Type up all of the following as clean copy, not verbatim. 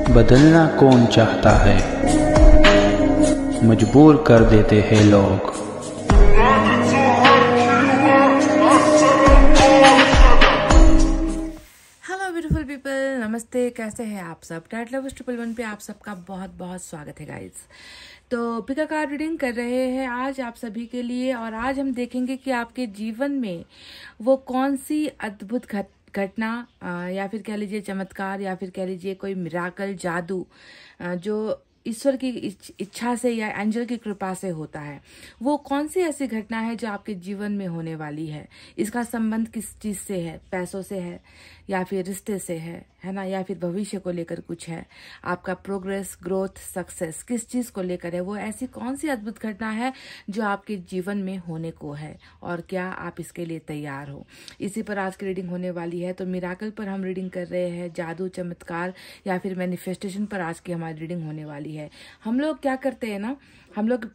बदलना कौन चाहता है, मजबूर कर देते हैं लोग। हेलो ब्यूटीफुल पीपल, नमस्ते। कैसे हैं आप सब? टाइट लव 111 पे आप सबका बहुत बहुत स्वागत है गाइज। तो पिका कार्ड रीडिंग कर रहे हैं आज आप सभी के लिए, और आज हम देखेंगे कि आपके जीवन में वो कौन सी अद्भुत घटना या फिर कह लीजिए चमत्कार या फिर कह लीजिए कोई मिराकल जादू जो ईश्वर की इच्छा से या एंजल की कृपा से होता है, वो कौन सी ऐसी घटना है जो आपके जीवन में होने वाली है। इसका संबंध किस चीज से है? पैसों से है या फिर रिश्ते से है ना, या फिर भविष्य को लेकर कुछ है, आपका प्रोग्रेस, ग्रोथ, सक्सेस किस चीज को लेकर है। वो ऐसी कौन सी अद्भुत घटना है जो आपके जीवन में होने को है, और क्या आप इसके लिए तैयार हो। इसी पर आज की रीडिंग होने वाली है। तो मिराकल पर हम रीडिंग कर रहे हैं, जादू, चमत्कार या फिर मैनिफेस्टेशन पर आज की हमारी रीडिंग होने वाली है। हम लोग क्या करते हैं ना, हम लोग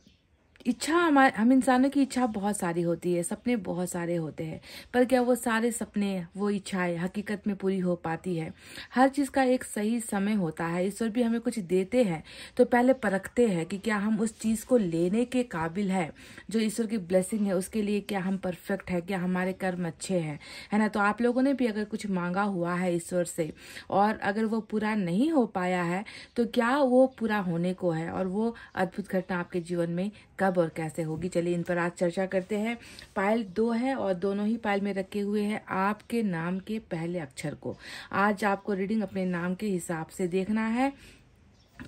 इच्छा, हम इंसानों की इच्छा बहुत सारी होती है, सपने बहुत सारे होते हैं, पर क्या वो सारे सपने, वो इच्छाएं हकीकत में पूरी हो पाती है? हर चीज का एक सही समय होता है। ईश्वर भी हमें कुछ देते हैं तो पहले परखते हैं कि क्या हम उस चीज को लेने के काबिल है। जो ईश्वर की ब्लेसिंग है उसके लिए क्या हम परफेक्ट है, क्या हमारे कर्म अच्छे हैं, है ना। तो आप लोगों ने भी अगर कुछ मांगा हुआ है ईश्वर से और अगर वो पूरा नहीं हो पाया है, तो क्या वो पूरा होने को है, और वो अद्भुत घटना आपके जीवन में कब और कैसे होगी। चलिए इन पर आज चर्चा करते हैं। पायल 2 है और दोनों ही पायल में रखे हुए हैं आपके नाम के पहले अक्षर को। आज आपको रीडिंग अपने नाम के हिसाब से देखना है,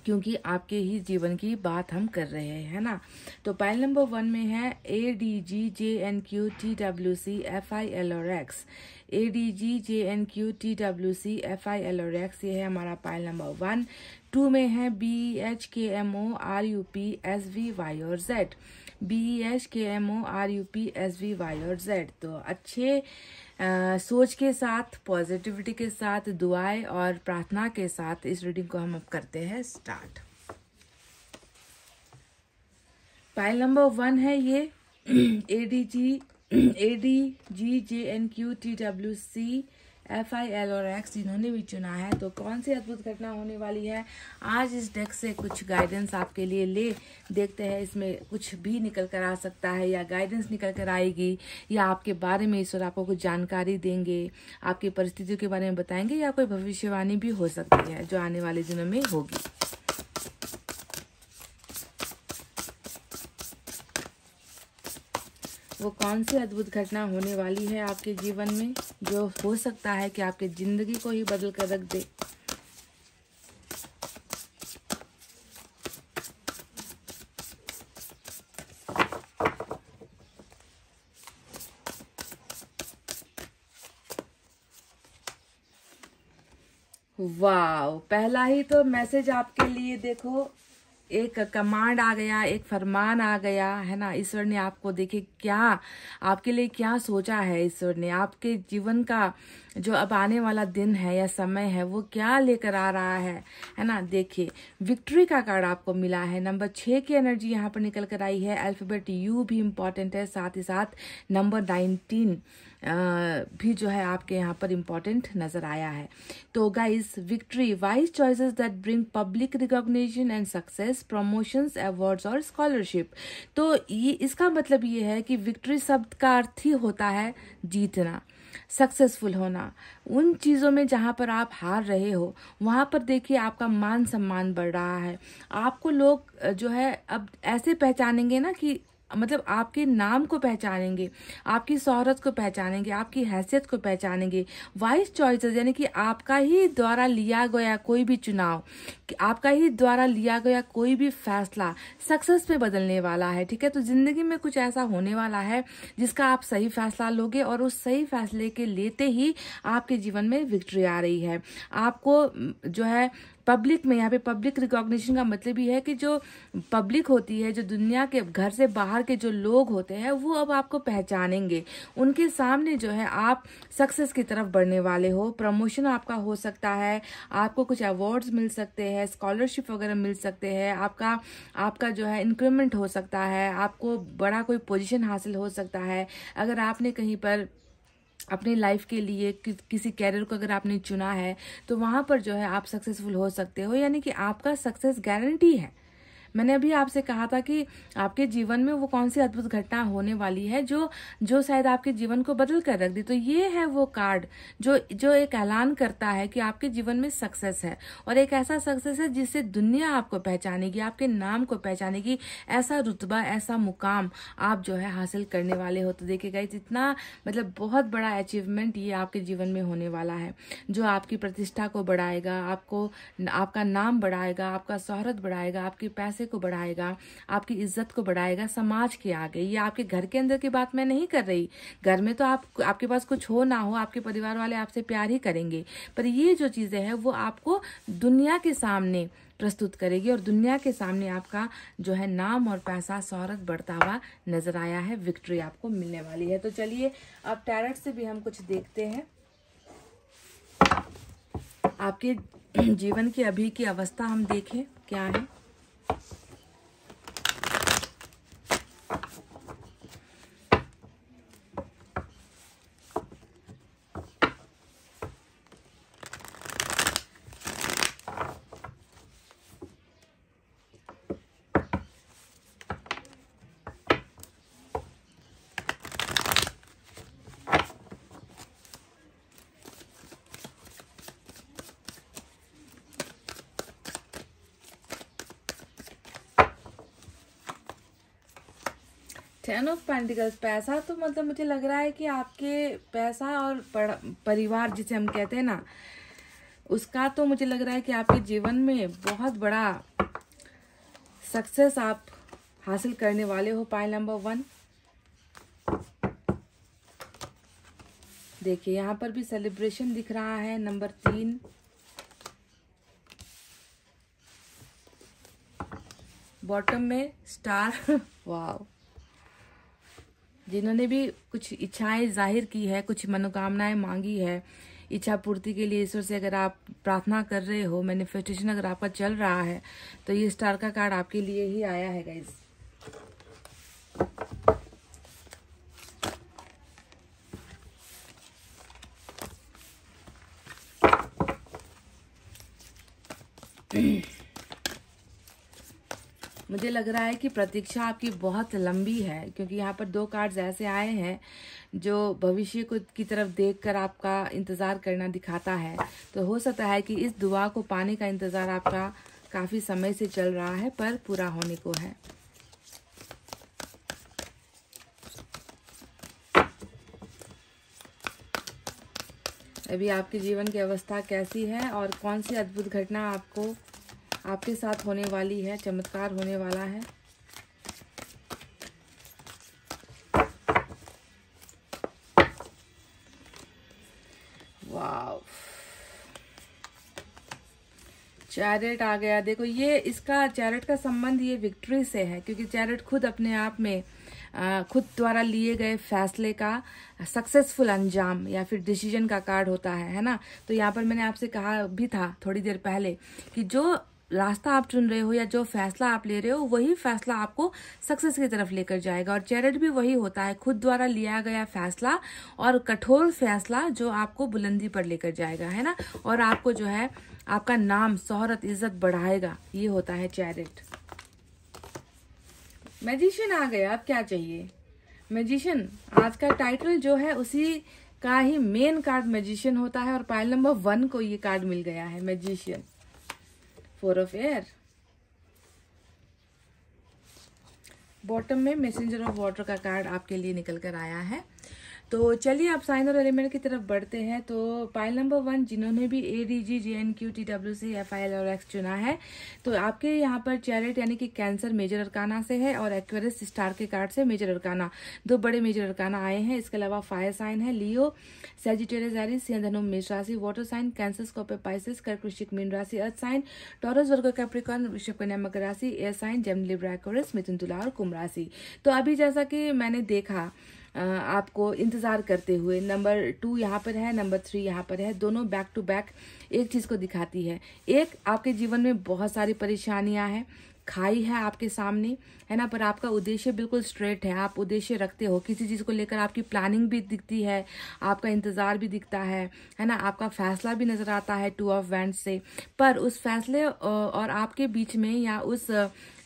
क्योंकि आपके ही जीवन की बात हम कर रहे हैं, है ना। तो पायल नंबर 1 में है ADGJNQTWCFILRX। ADGJNQTWCFILRX, ये है हमारा पायल नंबर 1। 2 में है BEHKMORUPSVY और Z। BEHKMORUPSVY और Z। तो अच्छे सोच के साथ, पॉजिटिविटी के साथ, दुआएं और प्रार्थना के साथ इस रीडिंग को हम अब करते हैं स्टार्ट। पायल नंबर 1 है ये ADGJNQTWCFIL और X, जिन्होंने भी चुना है। तो कौन सी अद्भुत घटना होने वाली है, आज इस डेक से कुछ गाइडेंस आपके लिए ले देखते हैं। इसमें कुछ भी निकल कर आ सकता है, या गाइडेंस निकल कर आएगी, या आपके बारे में ईश्वर आपको कुछ जानकारी देंगे, आपकी परिस्थितियों के बारे में बताएंगे, या कोई भविष्यवाणी भी हो सकती है जो आने वाले दिनों में होगी। वो कौन सी अद्भुत घटना होने वाली है आपके जीवन में जो हो सकता है कि आपकी जिंदगी को ही बदल कर रख दे। वाह, पहला ही तो मैसेज आपके लिए देखो, एक कमांड आ गया, एक फरमान आ गया, है ना। ईश्वर ने आपको, देखिए क्या आपके लिए क्या सोचा है ईश्वर ने, आपके जीवन का जो अब आने वाला दिन है या समय है वो क्या लेकर आ रहा है ना। देखिए विक्ट्री का कार्ड आपको मिला है। नंबर 6 की एनर्जी यहाँ पर निकल कर आई है। अल्फाबेट U भी इम्पोर्टेंट है, साथ ही साथ नंबर 19 भी जो है आपके यहाँ पर इम्पोर्टेंट नजर आया है। तो guys, victory, wise choices that bring public recognition and success, promotions, awards और स्कॉलरशिप। तो ये इसका मतलब ये है कि विक्ट्री शब्द का अर्थ ही होता है जीतना, सक्सेसफुल होना। उन चीजों में जहां पर आप हार रहे हो वहां पर देखिए आपका मान सम्मान बढ़ रहा है। आपको लोग जो है अब ऐसे पहचानेंगे ना कि मतलब आपके नाम को पहचानेंगे, आपकी शोहरत को पहचानेंगे, आपकी हैसियत को पहचानेंगे। वाइज चॉइसेस यानी कि आपका ही द्वारा लिया गया कोई भी चुनाव, आपका ही द्वारा लिया गया कोई भी फैसला सक्सेस पे बदलने वाला है। ठीक है, तो जिंदगी में कुछ ऐसा होने वाला है जिसका आप सही फैसला लोगे, और उस सही फैसले के लेते ही आपके जीवन में विक्ट्री आ रही है। आपको जो है पब्लिक में, यहाँ पे पब्लिक रिकॉग्निशन का मतलब ही है कि जो पब्लिक होती है, जो दुनिया के घर से बाहर के जो लोग होते हैं, वो अब आपको पहचानेंगे। उनके सामने जो है आप सक्सेस की तरफ बढ़ने वाले हो। प्रमोशन आपका हो सकता है, आपको कुछ अवार्ड्स मिल सकते हैं, स्कॉलरशिप वगैरह मिल सकते हैं, आपका जो है इंक्रीमेंट हो सकता है, आपको बड़ा कोई पोजीशन हासिल हो सकता है। अगर आपने कहीं पर अपनी लाइफ के लिए किसी कैरियर को अगर आपने चुना है तो वहाँ पर जो है आप सक्सेसफुल हो सकते हो, यानी कि आपका सक्सेस गारंटी है। मैंने अभी आपसे कहा था कि आपके जीवन में वो कौन सी अद्भुत घटना होने वाली है जो शायद आपके जीवन को बदल कर रख दी। तो ये है वो कार्ड जो एक ऐलान करता है कि आपके जीवन में सक्सेस है, और एक ऐसा सक्सेस है जिससे दुनिया आपको पहचानेगी, आपके नाम को पहचानेगी। ऐसा रुतबा, ऐसा मुकाम आप जो है हासिल करने वाले हो। तो देखिएगा इतना मतलब बहुत बड़ा अचीवमेंट ये आपके जीवन में होने वाला है, जो आपकी प्रतिष्ठा को बढ़ाएगा, आपका नाम बढ़ाएगा, आपका शोहरत बढ़ाएगा, आपके पैसे को बढ़ाएगा, आपकी इज्जत को बढ़ाएगा समाज के आगे। ये आपके घर के अंदर की बात मैं नहीं कर रही। घर में तो आपके पास कुछ हो ना हो, आपके परिवार वाले आपसे प्यार ही करेंगे, पर ये जो चीजें हैं वो आपको दुनिया के सामने प्रस्तुत करेगी, और दुनिया के सामने आपका जो है नाम और पैसा शोहरत बढ़ता हुआ नजर आया है। विक्ट्री आपको मिलने वाली है। तो चलिए अब टैरोट से भी हम कुछ देखते हैं। आपके जीवन की अभी की अवस्था हम देखें क्या है। टेन ऑफ पेंटिकल्स, पैसा तो मतलब मुझे लग रहा है कि आपके पैसा और परिवार जिसे हम कहते हैं ना, उसका तो मुझे लग रहा है कि आपके जीवन में बहुत बड़ा सक्सेस आप हासिल करने वाले हो। पाइल नंबर 1 देखिए, यहाँ पर भी सेलिब्रेशन दिख रहा है। नंबर 3 बॉटम में स्टार वाह। जिन्होंने भी कुछ इच्छाएं जाहिर की है, कुछ मनोकामनाएं मांगी है, इच्छा पूर्ति के लिए ईश्वर से अगर आप प्रार्थना कर रहे हो, मैनिफेस्टेशन अगर आपका चल रहा है, तो ये स्टार का कार्ड आपके लिए ही आया है गाइस। मुझे लग रहा है कि प्रतीक्षा आपकी बहुत लंबी है, क्योंकि यहाँ पर 2 कार्ड्स ऐसे आए हैं जो भविष्य को की तरफ देखकर आपका इंतजार करना दिखाता है। तो हो सकता है कि इस दुआ को पाने का इंतजार आपका काफी समय से चल रहा है, पर पूरा होने को है। अभी आपके जीवन की अवस्था कैसी है और कौन सी अद्भुत घटना आपके साथ होने वाली है, चमत्कार होने वाला है। वाव, चैरिट आ गया। देखो, ये इसका चैरिट का संबंध ये विक्ट्री से है, क्योंकि चैरिट खुद अपने आप में खुद द्वारा लिए गए फैसले का सक्सेसफुल अंजाम या फिर डिसीजन का कार्ड होता है ना। तो यहाँ पर मैंने आपसे कहा भी था थोड़ी देर पहले कि जो रास्ता आप चुन रहे हो या जो फैसला आप ले रहे हो, वही फैसला आपको सक्सेस की तरफ लेकर जाएगा। और चैरिट भी वही होता है, खुद द्वारा लिया गया फैसला और कठोर फैसला जो आपको बुलंदी पर लेकर जाएगा, है ना, और आपको जो है आपका नाम, शोहरत, इज्जत बढ़ाएगा। ये होता है चैरिट। मैजिशियन आ गया, अब क्या चाहिए। मैजिशियन आज का टाइटल जो है उसी का ही मेन कार्ड मैजिशियन होता है, और पाइल नंबर 1 को ये कार्ड मिल गया है, मैजिशियन। 4 ऑफ एयर, बॉटम में मैसेंजर ऑफ वाटर का कार्ड आपके लिए निकल कर आया है। तो चलिए अब साइन और एलिमेंट की तरफ बढ़ते हैं। तो पाइल नंबर 1 जिन्होंने भी ADG JNQ TWC FIL और X चुना है, तो आपके यहाँ पर चैरिट यानी कि कैंसर मेजर अरकाना से है, और एक्वेरियस स्टार के कार्ड से मेजर अरकाना, 2 बड़े मेजर अरकाना आए हैं। इसके अलावा फायर साइन है लियो, सैजिटेरियस एरीज, सिंह धनु मेष राशि, water sign Cancer, Scorpio Pisces, कर्क वृश्चिक मीन राशि, earth sign Taurus Virgo Capricorn, वृषभ कन्या मकर राशि, air sign Gemini Libra Aquarius, मिथुन तुला और कुंभ राशि। तो अभी जैसा कि मैंने देखा आपको इंतजार करते हुए, नंबर 2 यहाँ पर है, नंबर 3 यहाँ पर है, दोनों बैक टू बैक एक चीज को दिखाती है। एक, आपके जीवन में बहुत सारी परेशानियां हैं, खाई है आपके सामने, है ना, पर आपका उद्देश्य बिल्कुल स्ट्रेट है, आप उद्देश्य रखते हो, किसी चीज़ को लेकर आपकी प्लानिंग भी दिखती है, आपका इंतज़ार भी दिखता है ना, आपका फैसला भी नज़र आता है 2 ऑफ वैंड्स से। पर उस फैसले और आपके बीच में, या उस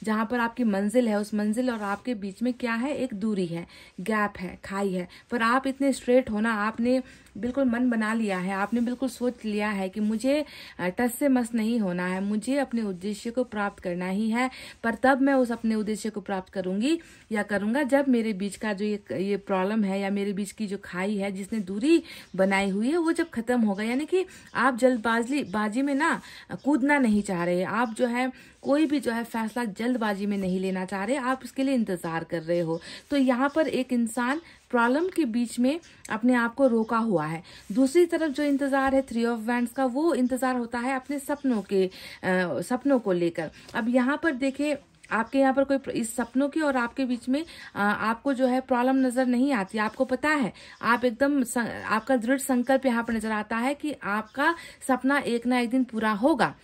जहाँ पर आपकी मंजिल है, उस मंजिल और आपके बीच में क्या है, एक दूरी है, गैप है, खाई है। पर आप इतने स्ट्रेट हो ना, आपने बिल्कुल मन बना लिया है, आपने बिल्कुल सोच लिया है कि मुझे टस से मस नहीं होना है, मुझे अपने उद्देश्य को प्राप्त करना ही है। पर तब मैं उस अपने उद्देश्य को प्राप्त करूंगी या करूंगा जब मेरे बीच का जो ये प्रॉब्लम है, या मेरे बीच की जो खाई है जिसने दूरी बनाई हुई है, वो जब खत्म होगा। यानी कि आप जल्दबाजी में ना कूदना नहीं चाह रहे, आप जो है कोई भी जो है फैसला जल्दबाजी में नहीं लेना चाह रहे, आप उसके लिए इंतजार कर रहे हो। तो यहाँ पर एक इंसान प्रॉब्लम के बीच में अपने आप को रोका हुआ है। दूसरी तरफ जो इंतजार है 3 ऑफ वैंड्स का, वो इंतजार होता है अपने सपनों को लेकर। अब यहाँ पर देखिए, आपके यहाँ पर कोई इस सपनों की और आपके बीच में आपको जो है प्रॉब्लम नजर नहीं आती। आपको पता है, आप एकदम आपका दृढ़ संकल्प यहाँ पर नजर आता है कि आपका सपना एक ना एक दिन पूरा होगा।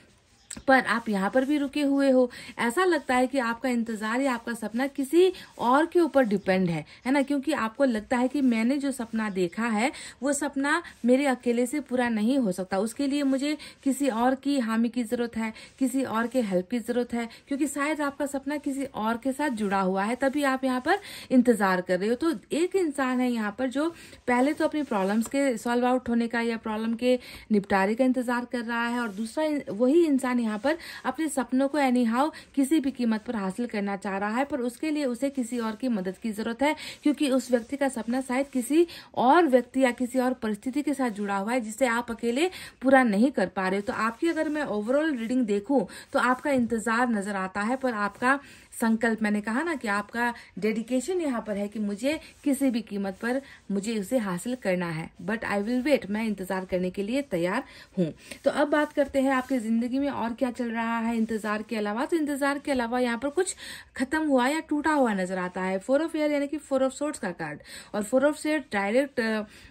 पर आप यहाँ पर भी रुके हुए हो, ऐसा लगता है कि आपका इंतजार या आपका सपना किसी और के ऊपर डिपेंड है ना, क्योंकि आपको लगता है कि मैंने जो सपना देखा है वो सपना मेरे अकेले से पूरा नहीं हो सकता, उसके लिए मुझे किसी और की हामी की जरूरत है, किसी और के हेल्प की जरूरत है, क्योंकि शायद आपका सपना किसी और के साथ जुड़ा हुआ है, तभी आप यहाँ पर इंतजार कर रहे हो। तो एक इंसान है यहाँ पर जो पहले तो अपनी प्रॉब्लम्स के सॉल्व आउट होने का या प्रॉब्लम के निपटारे का इंतजार कर रहा है, और दूसरा वही इंसान यहाँ पर अपने सपनों को एनी हाउ किसी भी कीमत पर हासिल करना चाह रहा है, पर उसके लिए उसे किसी और की मदद की जरूरत है, क्योंकि उस व्यक्ति का सपना शायद किसी और व्यक्ति या किसी और परिस्थिति के साथ जुड़ा हुआ है, जिसे आप अकेले पूरा नहीं कर पा रहे हो। तो आपकी अगर मैं ओवरऑल रीडिंग देखूं तो आपका इंतजार नजर आता है, पर आपका संकल्प, मैंने कहा ना कि आपका डेडिकेशन यहाँ पर है कि मुझे किसी भी कीमत पर मुझे उसे हासिल करना है। बट आई विल वेट, मैं इंतजार करने के लिए तैयार हूँ। तो अब बात करते हैं आपकी जिंदगी में और क्या चल रहा है इंतजार के अलावा। तो इंतजार के अलावा यहाँ पर कुछ खत्म हुआ या टूटा हुआ नजर आता है। 4 ऑफ एयर यानी कि 4 ऑफ सोर्ड्स का कार्ड, और 4 ऑफ सोर्ड्स डायरेक्ट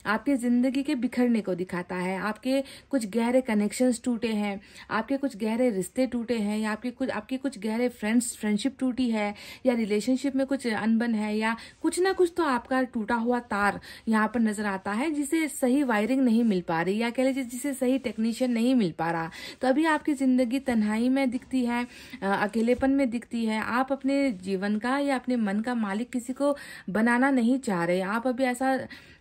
आपकी जिंदगी के बिखरने को दिखाता है। आपके कुछ गहरे कनेक्शंस टूटे हैं, आपके कुछ गहरे रिश्ते टूटे हैं, या आपके कुछ गहरे फ्रेंडशिप टूटी है, या रिलेशनशिप में कुछ अनबन है, या कुछ ना कुछ तो आपका टूटा हुआ तार यहाँ पर नजर आता है, जिसे सही वायरिंग नहीं मिल पा रही, या कह लीजिए जिसे सही टेक्नीशियन नहीं मिल पा रहा। तो अभी आपकी जिंदगी तन्हाई में दिखती है, अकेलेपन में दिखती है। आप अपने जीवन का या अपने मन का मालिक किसी को बनाना नहीं चाह रहे। आप अभी ऐसा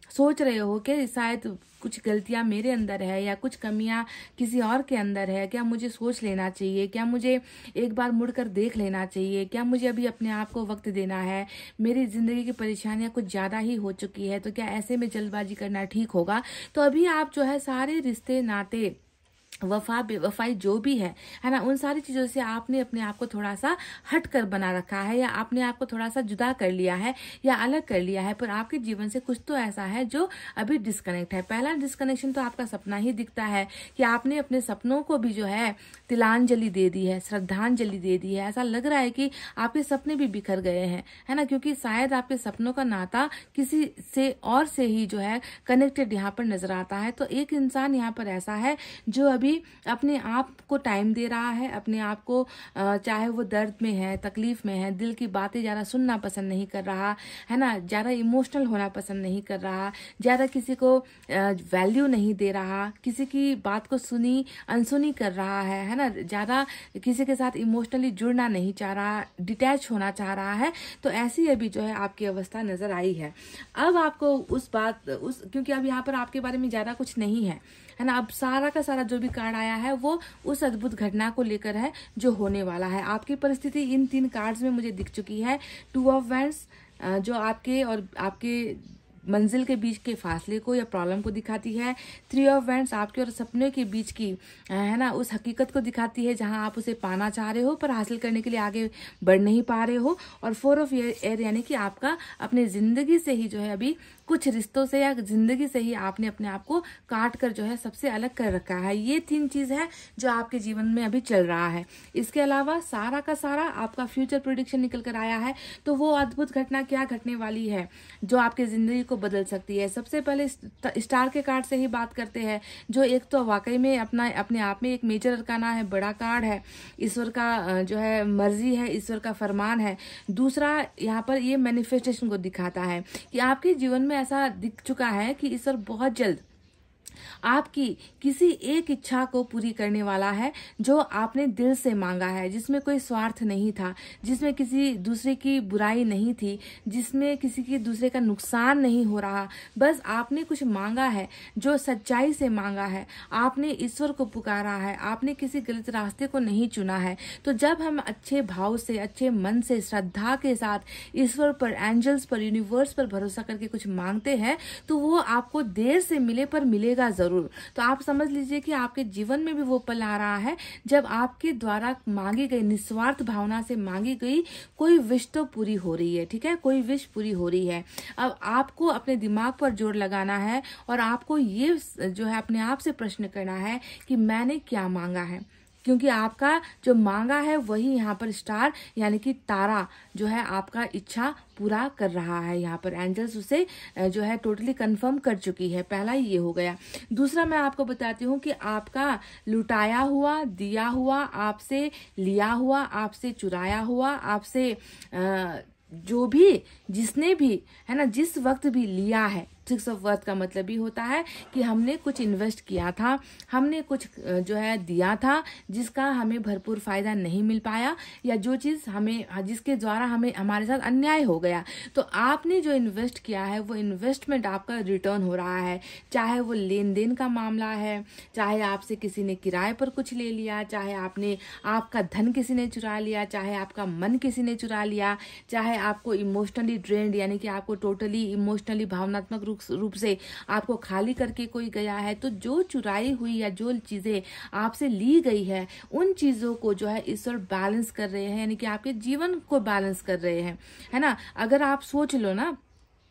सोच रहे हो कि शायद कुछ गलतियां मेरे अंदर है, या कुछ कमियां किसी और के अंदर है, क्या मुझे सोच लेना चाहिए, क्या मुझे एक बार मुड़कर देख लेना चाहिए, क्या मुझे अभी अपने आप को वक्त देना है, मेरी जिंदगी की परेशानियां कुछ ज्यादा ही हो चुकी है, तो क्या ऐसे में जल्दबाजी करना ठीक होगा। तो अभी आप जो है सारे रिश्ते नाते वफा बेवफाई जो भी है ना, उन सारी चीजों से आपने अपने आप को थोड़ा सा हट कर बना रखा है, या आपने आपको थोड़ा सा जुदा कर लिया है या अलग कर लिया है। पर आपके जीवन से कुछ तो ऐसा है जो अभी डिस्कनेक्ट है। पहला डिस्कनेक्शन तो आपका सपना ही दिखता है कि आपने अपने सपनों को भी जो है तिलांजलि दे दी है, श्रद्धांजलि दे दी है। ऐसा लग रहा है कि आपके सपने भी बिखर गए हैं, है ना, क्योंकि शायद आपके सपनों का नाता किसी से और से ही जो है कनेक्टेड यहाँ पर नजर आता है। तो एक इंसान यहाँ पर ऐसा है जो अभी अपने आप को टाइम दे रहा है, अपने आप को, चाहे वो दर्द में है, तकलीफ में है, दिल की बातें ज्यादा सुनना पसंद नहीं कर रहा, है ना, ज्यादा इमोशनल होना पसंद नहीं कर रहा, ज्यादा किसी को वैल्यू नहीं दे रहा, किसी की बात को सुनी अनसुनी कर रहा है ना, ज्यादा किसी के साथ इमोशनली जुड़ना नहीं चाह रहा, डिटैच होना चाह रहा है। तो ऐसी अभी जो है आपकी अवस्था नजर आई है। अब आपको क्योंकि अब यहाँ पर आपके बारे में ज्यादा कुछ नहीं है ना, अब सारा का सारा जो भी कार्ड आया है वो उस अद्भुत घटना को लेकर है जो होने वाला है। आपकी परिस्थिति इन 3 कार्ड्स में मुझे दिख चुकी है। 2 ऑफ वैंड्स जो आपके और आपके मंजिल के बीच के फासले को या प्रॉब्लम को दिखाती है। 3 ऑफ वैंड्स आपके और सपने के बीच की, है ना, उस हकीकत को दिखाती है जहां आप उसे पाना चाह रहे हो पर हासिल करने के लिए आगे बढ़ नहीं पा रहे हो। और 4 ऑफ एयर यानी कि आपका अपने जिंदगी से ही जो है अभी कुछ रिश्तों से या जिंदगी से ही आपने अपने आप को काट कर जो है सबसे अलग कर रखा है। ये 3 चीज है जो आपके जीवन में अभी चल रहा है। इसके अलावा सारा का सारा आपका फ्यूचर प्रेडिक्शन निकल कर आया है। तो वो अद्भुत घटना क्या घटने वाली है जो आपकी जिंदगी को बदल सकती है। सबसे पहले स्टार के कार्ड से ही बात करते हैं, जो एक तो वाकई में अपने आप में एक मेजर अरकाना है, बड़ा कार्ड है, ईश्वर का जो है मर्जी है, ईश्वर का फरमान है। दूसरा यहाँ पर ये मैनिफेस्टेशन को दिखाता है कि आपके जीवन में ऐसा दिख चुका है कि ईश्वर बहुत जल्द आपकी किसी एक इच्छा को पूरी करने वाला है जो आपने दिल से मांगा है, जिसमें कोई स्वार्थ नहीं था, जिसमें किसी दूसरे की बुराई नहीं थी, जिसमें किसी के दूसरे का नुकसान नहीं हो रहा। बस आपने कुछ मांगा है जो सच्चाई से मांगा है, आपने ईश्वर को पुकारा है, आपने किसी गलत रास्ते को नहीं चुना है। तो जब हम अच्छे भाव से, अच्छे मन से, श्रद्धा के साथ ईश्वर पर, एंजल्स पर, यूनिवर्स पर भरोसा करके कुछ मांगते हैं तो वो आपको देर से मिले पर मिलेगा जरूर। तो आप समझ लीजिए कि आपके जीवन में भी वो पल आ रहा है जब आपके द्वारा मांगी गई, निस्वार्थ भावना से मांगी गई कोई विश तो पूरी हो रही है। ठीक है, कोई विश पूरी हो रही है। अब आपको अपने दिमाग पर जोर लगाना है और आपको ये जो है अपने आप से प्रश्न करना है कि मैंने क्या मांगा है, क्योंकि आपका जो मांगा है वही यहाँ पर स्टार यानी कि तारा जो है आपका इच्छा पूरा कर रहा है। यहाँ पर एंजल्स उसे जो है टोटली कंफर्म कर चुकी है। पहला ये हो गया। दूसरा मैं आपको बताती हूँ कि आपका लुटाया हुआ, दिया हुआ, आपसे लिया हुआ, आपसे चुराया हुआ, आपसे जो भी, जिसने भी, है ना, जिस वक्त भी लिया है, 6 ऑफ वर्थ का मतलब ही होता है कि हमने कुछ इन्वेस्ट किया था, हमने कुछ जो है दिया था जिसका हमें भरपूर फायदा नहीं मिल पाया, या जो चीज हमें, जिसके द्वारा हमें हमारे साथ अन्याय हो गया। तो आपने जो इन्वेस्ट किया है वो इन्वेस्टमेंट आपका रिटर्न हो रहा है, चाहे वो लेन देन का मामला है, चाहे आपसे किसी ने किराए पर कुछ ले लिया, चाहे आपका धन किसी ने चुरा लिया, चाहे आपका मन किसी ने चुरा लिया, चाहे आपको इमोशनली ड्रेन्ड यानी कि आपको टोटली इमोशनली भावनात्मक रूप से आपको खाली करके कोई गया है। तो जो चुराई हुई या जो चीजें आपसे ली गई है उन चीजों को जो है ईश्वर बैलेंस कर रहे हैं, यानी कि आपके जीवन को बैलेंस कर रहे हैं, है ना। अगर आप सोच लो ना,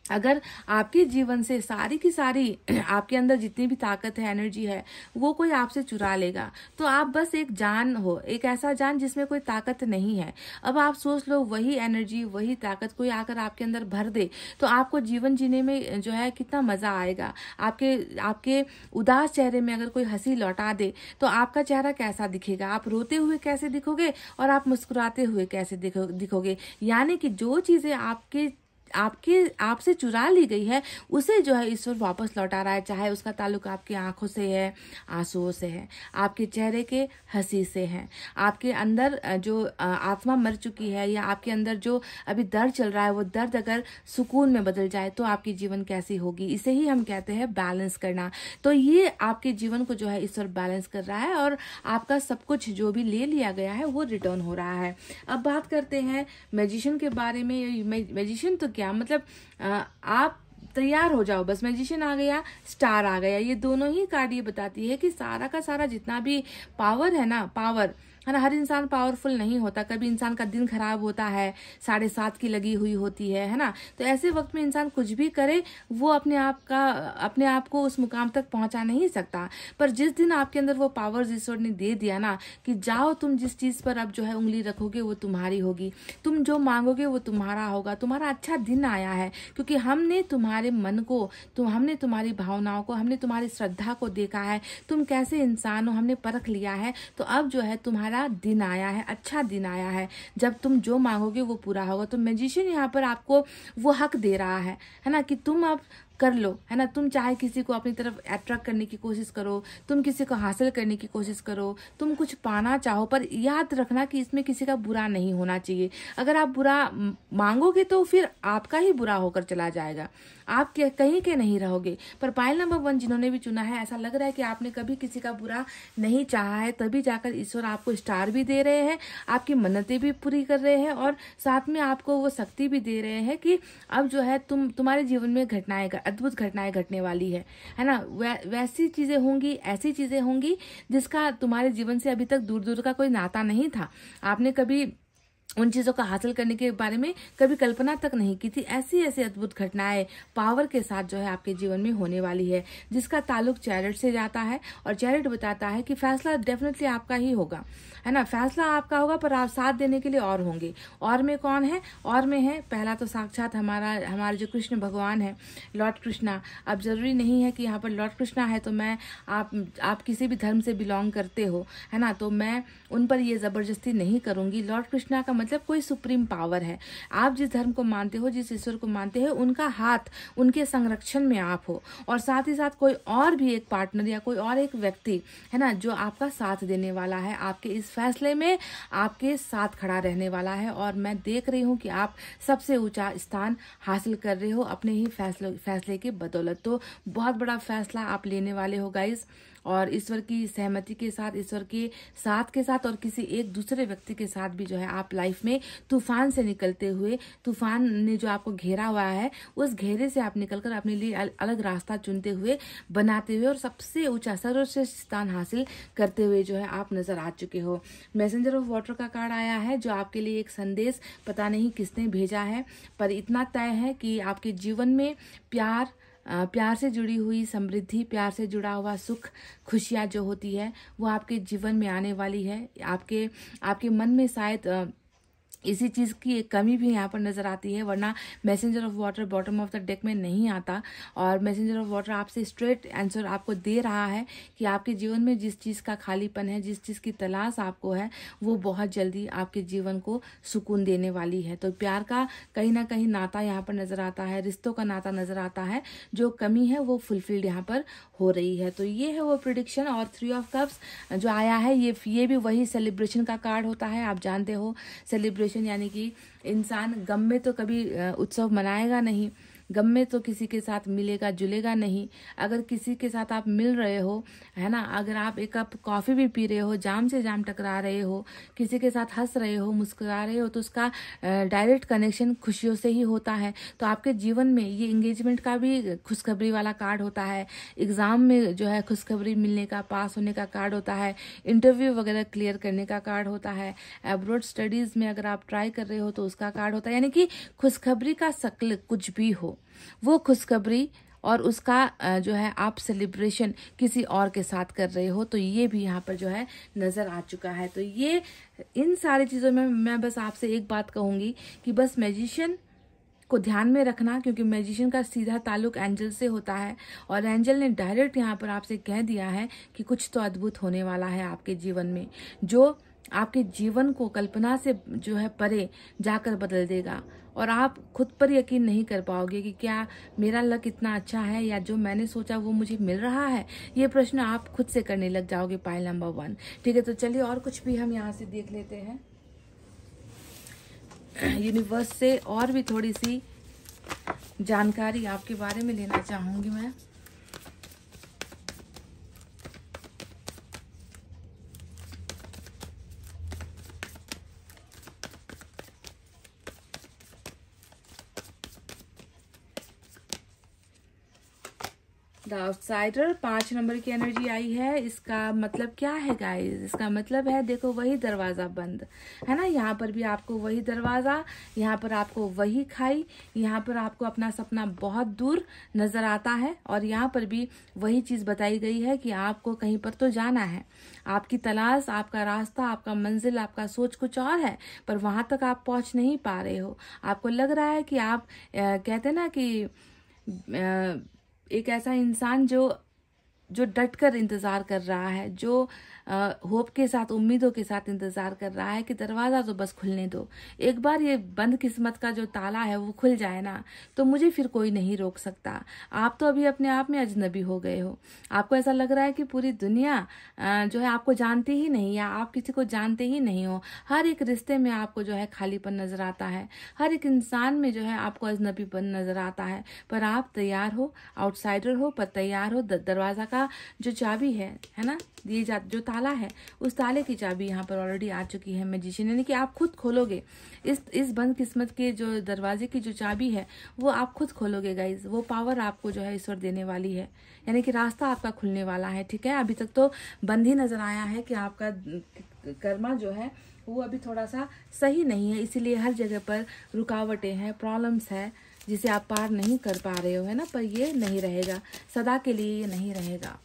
अगर आपके जीवन से सारी की सारी आपके अंदर जितनी भी ताकत है, एनर्जी है, वो कोई आपसे चुरा लेगा तो आप बस एक जान हो, एक ऐसा जान जिसमें कोई ताकत नहीं है। अब आप सोच लो वही एनर्जी, वही ताकत कोई आकर आपके अंदर भर दे तो आपको जीवन जीने में जो है कितना मजा आएगा। आपके उदास चेहरे में अगर कोई हंसी लौटा दे तो आपका चेहरा कैसा दिखेगा, आप रोते हुए कैसे दिखोगे और आप मुस्कुराते हुए कैसे दिखोगे। यानी कि जो चीजें आपसे चुरा ली गई है उसे जो है ईश्वर वापस लौटा रहा है, चाहे उसका ताल्लुक आपकी आंखों से है, आंसुओं से है, आपके चेहरे के हंसी से है, आपके अंदर जो आत्मा मर चुकी है या आपके अंदर जो अभी दर्द चल रहा है वो दर्द अगर सुकून में बदल जाए तो आपकी जीवन कैसी होगी। इसे ही हम कहते हैं बैलेंस करना। तो ये आपके जीवन को जो है ईश्वर बैलेंस कर रहा है और आपका सब कुछ जो भी ले लिया गया है वो रिटर्न हो रहा है। अब बात करते हैं मैजिशियन के बारे में। मैजिशियन तो क्या मतलब, आप तैयार हो जाओ, बस मैजिशियन आ गया, स्टार आ गया। ये दोनों ही कार्ड ये बताती है कि सारा का सारा जितना भी पावर है ना, पावर है ना, हर इंसान पावरफुल नहीं होता। कभी इंसान का दिन खराब होता है, 7:30 की लगी हुई होती है ना। तो ऐसे वक्त में इंसान कुछ भी करे वो अपने आप को उस मुकाम तक पहुंचा नहीं सकता। पर जिस दिन आपके अंदर वो पावर ईश्वर ने दे दिया ना कि जाओ, तुम जिस चीज पर अब जो है उंगली रखोगे वो तुम्हारी होगी, तुम जो मांगोगे वो तुम्हारा होगा, तुम्हारा अच्छा दिन आया है, क्योंकि हमने तुम्हारे मन को, हमने तुम्हारी भावनाओं को, हमने तुम्हारी श्रद्धा को देखा है, तुम कैसे इंसान हो हमने परख लिया है। तो अब जो है तुम्हारा दिन आया है, अच्छा दिन आया है, जब तुम जो मांगोगे वो पूरा होगा। तो मैजिशियन यहाँ पर आपको वो हक दे रहा है ना, कि तुम अब कर लो, है ना। तुम चाहे किसी को अपनी तरफ अट्रैक्ट करने की कोशिश करो, तुम किसी को हासिल करने की कोशिश करो, तुम कुछ पाना चाहो, पर याद रखना कि इसमें किसी का बुरा नहीं होना चाहिए। अगर आप बुरा मांगोगे तो फिर आपका ही बुरा होकर चला जाएगा, आप कहीं के नहीं रहोगे। पर पायल नंबर 1 जिन्होंने भी चुना है, ऐसा लग रहा है कि आपने कभी किसी का बुरा नहीं चाहा है, तभी जाकर ईश्वर आपको स्टार भी दे रहे हैं, आपकी मन्नतें भी पूरी कर रहे हैं और साथ में आपको वो शक्ति भी दे रहे हैं कि अब जो है तुम्हारे जीवन में घटनाएं, अद्भुत घटनाएं घटने वाली है ना। वैसी चीजें होंगी, ऐसी चीजें होंगी जिसका तुम्हारे जीवन से अभी तक दूर दूर का कोई नाता नहीं था। आपने कभी उन चीज़ों को हासिल करने के बारे में कभी कल्पना तक नहीं की थी। ऐसी ऐसी अद्भुत घटनाएं पावर के साथ जो है आपके जीवन में होने वाली है, जिसका ताल्लुक चैरिट से जाता है। और चैरिट बताता है कि फैसला डेफिनेटली आपका ही होगा, है ना। फैसला आपका होगा, पर आप साथ देने के लिए और होंगे। और में कौन है? और में है पहला तो साक्षात हमारे जो कृष्ण भगवान है, लॉर्ड कृष्णा। अब जरूरी नहीं है कि यहाँ पर लॉर्ड कृष्णा है तो मैं आप किसी भी धर्म से बिलोंग करते हो, है ना, तो मैं उन पर ये जबरदस्ती नहीं करूंगी। लॉर्ड कृष्णा का मतलब कोई सुप्रीम पावर है। आप जिस धर्म को मानते हो, जिस ईश्वर को मानते हो, उनका हाथ, उनके संरक्षण में आप हो। और साथ ही साथ कोई और भी एक पार्टनर या कोई और एक व्यक्ति, है ना, जो आपका साथ देने वाला है, आपके इस फैसले में आपके साथ खड़ा रहने वाला है। और मैं देख रही हूँ कि आप सबसे ऊंचा स्थान हासिल कर रहे हो अपने ही फैसले की बदौलत। तो बहुत बड़ा फैसला आप लेने वाले हो गाइस, और ईश्वर की सहमति के साथ, ईश्वर के साथ के साथ, और किसी एक दूसरे व्यक्ति के साथ भी जो है आप लाइफ में तूफान से निकलते हुए, तूफान ने जो आपको घेरा हुआ है उस घेरे से आप निकलकर अपने लिए अलग रास्ता चुनते हुए, बनाते हुए, और सबसे ऊंचा सर्वश्रेष्ठ स्थान हासिल करते हुए जो है आप नजर आ चुके हो। मैसेंजर ऑफ वाटर का कार्ड आया है, जो आपके लिए एक संदेश, पता नहीं किसने भेजा है, पर इतना तय है कि आपके जीवन में प्यार से जुड़ी हुई समृद्धि, प्यार से जुड़ा हुआ सुख, खुशियाँ जो होती है वो आपके जीवन में आने वाली है। आपके मन में शायद इसी चीज़ की एक कमी भी यहाँ पर नजर आती है, वरना messenger of water bottom of the deck में नहीं आता। और मैसेंजर ऑफ वाटर आपसे स्ट्रेट आंसर आपको दे रहा है कि आपके जीवन में जिस चीज़ का खालीपन है, जिस चीज़ की तलाश आपको है, वो बहुत जल्दी आपके जीवन को सुकून देने वाली है। तो प्यार का कहीं ना कहीं नाता यहाँ पर नजर आता है, रिश्तों का नाता नजर आता है, जो कमी है वो फुलफिल्ड यहाँ पर हो रही है। तो ये है वो प्रिडिक्शन। और 3 ऑफ कप्स जो आया है, ये भी वही सेलिब्रेशन का कार्ड होता है। आप जानते हो सेलिब्रेशन यानी कि इंसान गम में तो कभी उत्सव मनाएगा नहीं, गम में तो किसी के साथ मिलेगा जुलेगा नहीं। अगर किसी के साथ आप मिल रहे हो, है ना, अगर आप एक कप कॉफी भी पी रहे हो, जाम से जाम टकरा रहे हो, किसी के साथ हंस रहे हो, मुस्कुरा रहे हो, तो उसका डायरेक्ट कनेक्शन खुशियों से ही होता है। तो आपके जीवन में ये एंगेजमेंट का भी खुशखबरी वाला कार्ड होता है, एग्जाम में जो है खुशखबरी मिलने का, पास होने का कार्ड होता है, इंटरव्यू वगैरह क्लियर करने का कार्ड होता है, अब्रॉड स्टडीज में अगर आप ट्राई कर रहे हो तो उसका कार्ड होता है। यानी कि खुशखबरी का शक्ल कुछ भी हो, वो खुशखबरी और उसका जो है आप सेलिब्रेशन किसी और के साथ कर रहे हो, तो ये भी यहाँ पर जो है नजर आ चुका है। तो ये इन सारी चीजों में मैं बस आपसे एक बात कहूंगी कि बस मैजिशियन को ध्यान में रखना, क्योंकि मैजिशियन का सीधा ताल्लुक एंजल से होता है, और एंजल ने डायरेक्ट यहाँ पर आपसे कह दिया है कि कुछ तो अद्भुत होने वाला है आपके जीवन में, जो आपके जीवन को कल्पना से जो है परे जाकर बदल देगा। और आप खुद पर यकीन नहीं कर पाओगे कि क्या मेरा लक इतना अच्छा है, या जो मैंने सोचा वो मुझे मिल रहा है। ये प्रश्न आप खुद से करने लग जाओगे, पाइल नंबर 1। ठीक है, तो चलिए और कुछ भी हम यहाँ से देख लेते हैं यूनिवर्स से, और भी थोड़ी सी जानकारी आपके बारे में लेना चाहूंगी मैं। द आउटसाइडर 5 नंबर की एनर्जी आई है। इसका मतलब क्या है गाइस? इसका मतलब है, देखो, वही दरवाजा बंद है ना, यहाँ पर भी आपको वही दरवाजा, यहाँ पर आपको वही खाई, यहाँ पर आपको अपना सपना बहुत दूर नजर आता है, और यहाँ पर भी वही चीज बताई गई है कि आपको कहीं पर तो जाना है। आपकी तलाश, आपका रास्ता, आपका मंजिल, आपका सोच कुछ और है, पर वहां तक आप पहुंच नहीं पा रहे हो। आपको लग रहा है कि आप कहते ना कि एक ऐसा इंसान जो डट कर इंतजार कर रहा है, जो होप के साथ, उम्मीदों के साथ इंतजार कर रहा है कि दरवाजा तो बस खुलने दो, एक बार ये बंद किस्मत का जो ताला है वो खुल जाए ना, तो मुझे फिर कोई नहीं रोक सकता। आप तो अभी अपने आप में अजनबी हो गए हो। आपको ऐसा लग रहा है कि पूरी दुनिया जो है आपको जानती ही नहीं, या आप किसी को जानते ही नहीं हो। हर एक रिश्ते में आपको जो है खालीपन नजर आता है, हर एक इंसान में जो है आपको अजनबीपन नजर आता है, पर आप तैयार हो, आउटसाइडर हो पर तैयार हो। दरवाजा का जो चाबी है ना, ये जो ताला है, उस ताले की चाबी यहाँ पर ऑलरेडी आ चुकी है मैजिशियन, यानी कि आप खुद खोलोगे इस बंद किस्मत के जो दरवाजे की जो चाबी है वो आप खुद खोलोगे गाइज। वो पावर आपको जो है ईश्वर देने वाली है, यानी कि रास्ता आपका खुलने वाला है। ठीक है, अभी तक तो बंद ही नजर आया है कि आपका कर्मा जो है वो अभी थोड़ा सा सही नहीं है, इसीलिए हर जगह पर रुकावटें हैं, प्रॉब्लम्स है जिसे आप पार नहीं कर पा रहे हो, है ना। पर ये नहीं रहेगा, सदा के लिए ये नहीं रहेगा।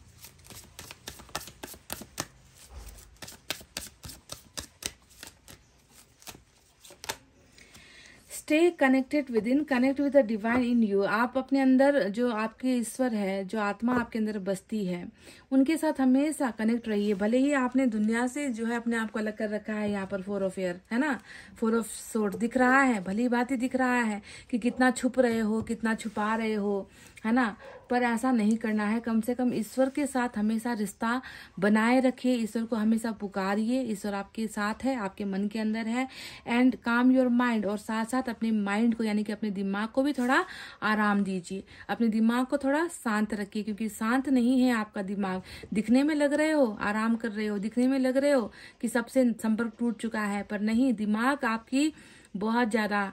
Stay connected with in, connect with the divine in you. आप अपने अंदर जो आपके ईश्वर है, जो आत्मा आपके अंदर बसती है, उनके साथ हमेशा कनेक्ट रहिए। भले ही आपने दुनिया से जो है अपने आप को अलग कर रखा है, यहाँ पर 4 ऑफ एयर है ना, 4 ऑफ सोर्ड दिख रहा है, भली बात ही दिख रहा है कि कितना छुप रहे हो, कितना छुपा रहे हो, है ना। पर ऐसा नहीं करना है। कम से कम ईश्वर के साथ हमेशा रिश्ता बनाए रखिए, ईश्वर को हमेशा पुकारिए। ईश्वर आपके साथ है, आपके मन के अंदर है। एंड काम योर माइंड, और साथ साथ अपने माइंड को यानी कि अपने दिमाग को भी थोड़ा आराम दीजिए, अपने दिमाग को थोड़ा शांत रखिए, क्योंकि शांत नहीं है आपका दिमाग। दिखने में लग रहे हो आराम कर रहे हो, दिखने में लग रहे हो कि सबसे संपर्क टूट चुका है, पर नहीं, दिमाग आपकी बहुत ज्यादा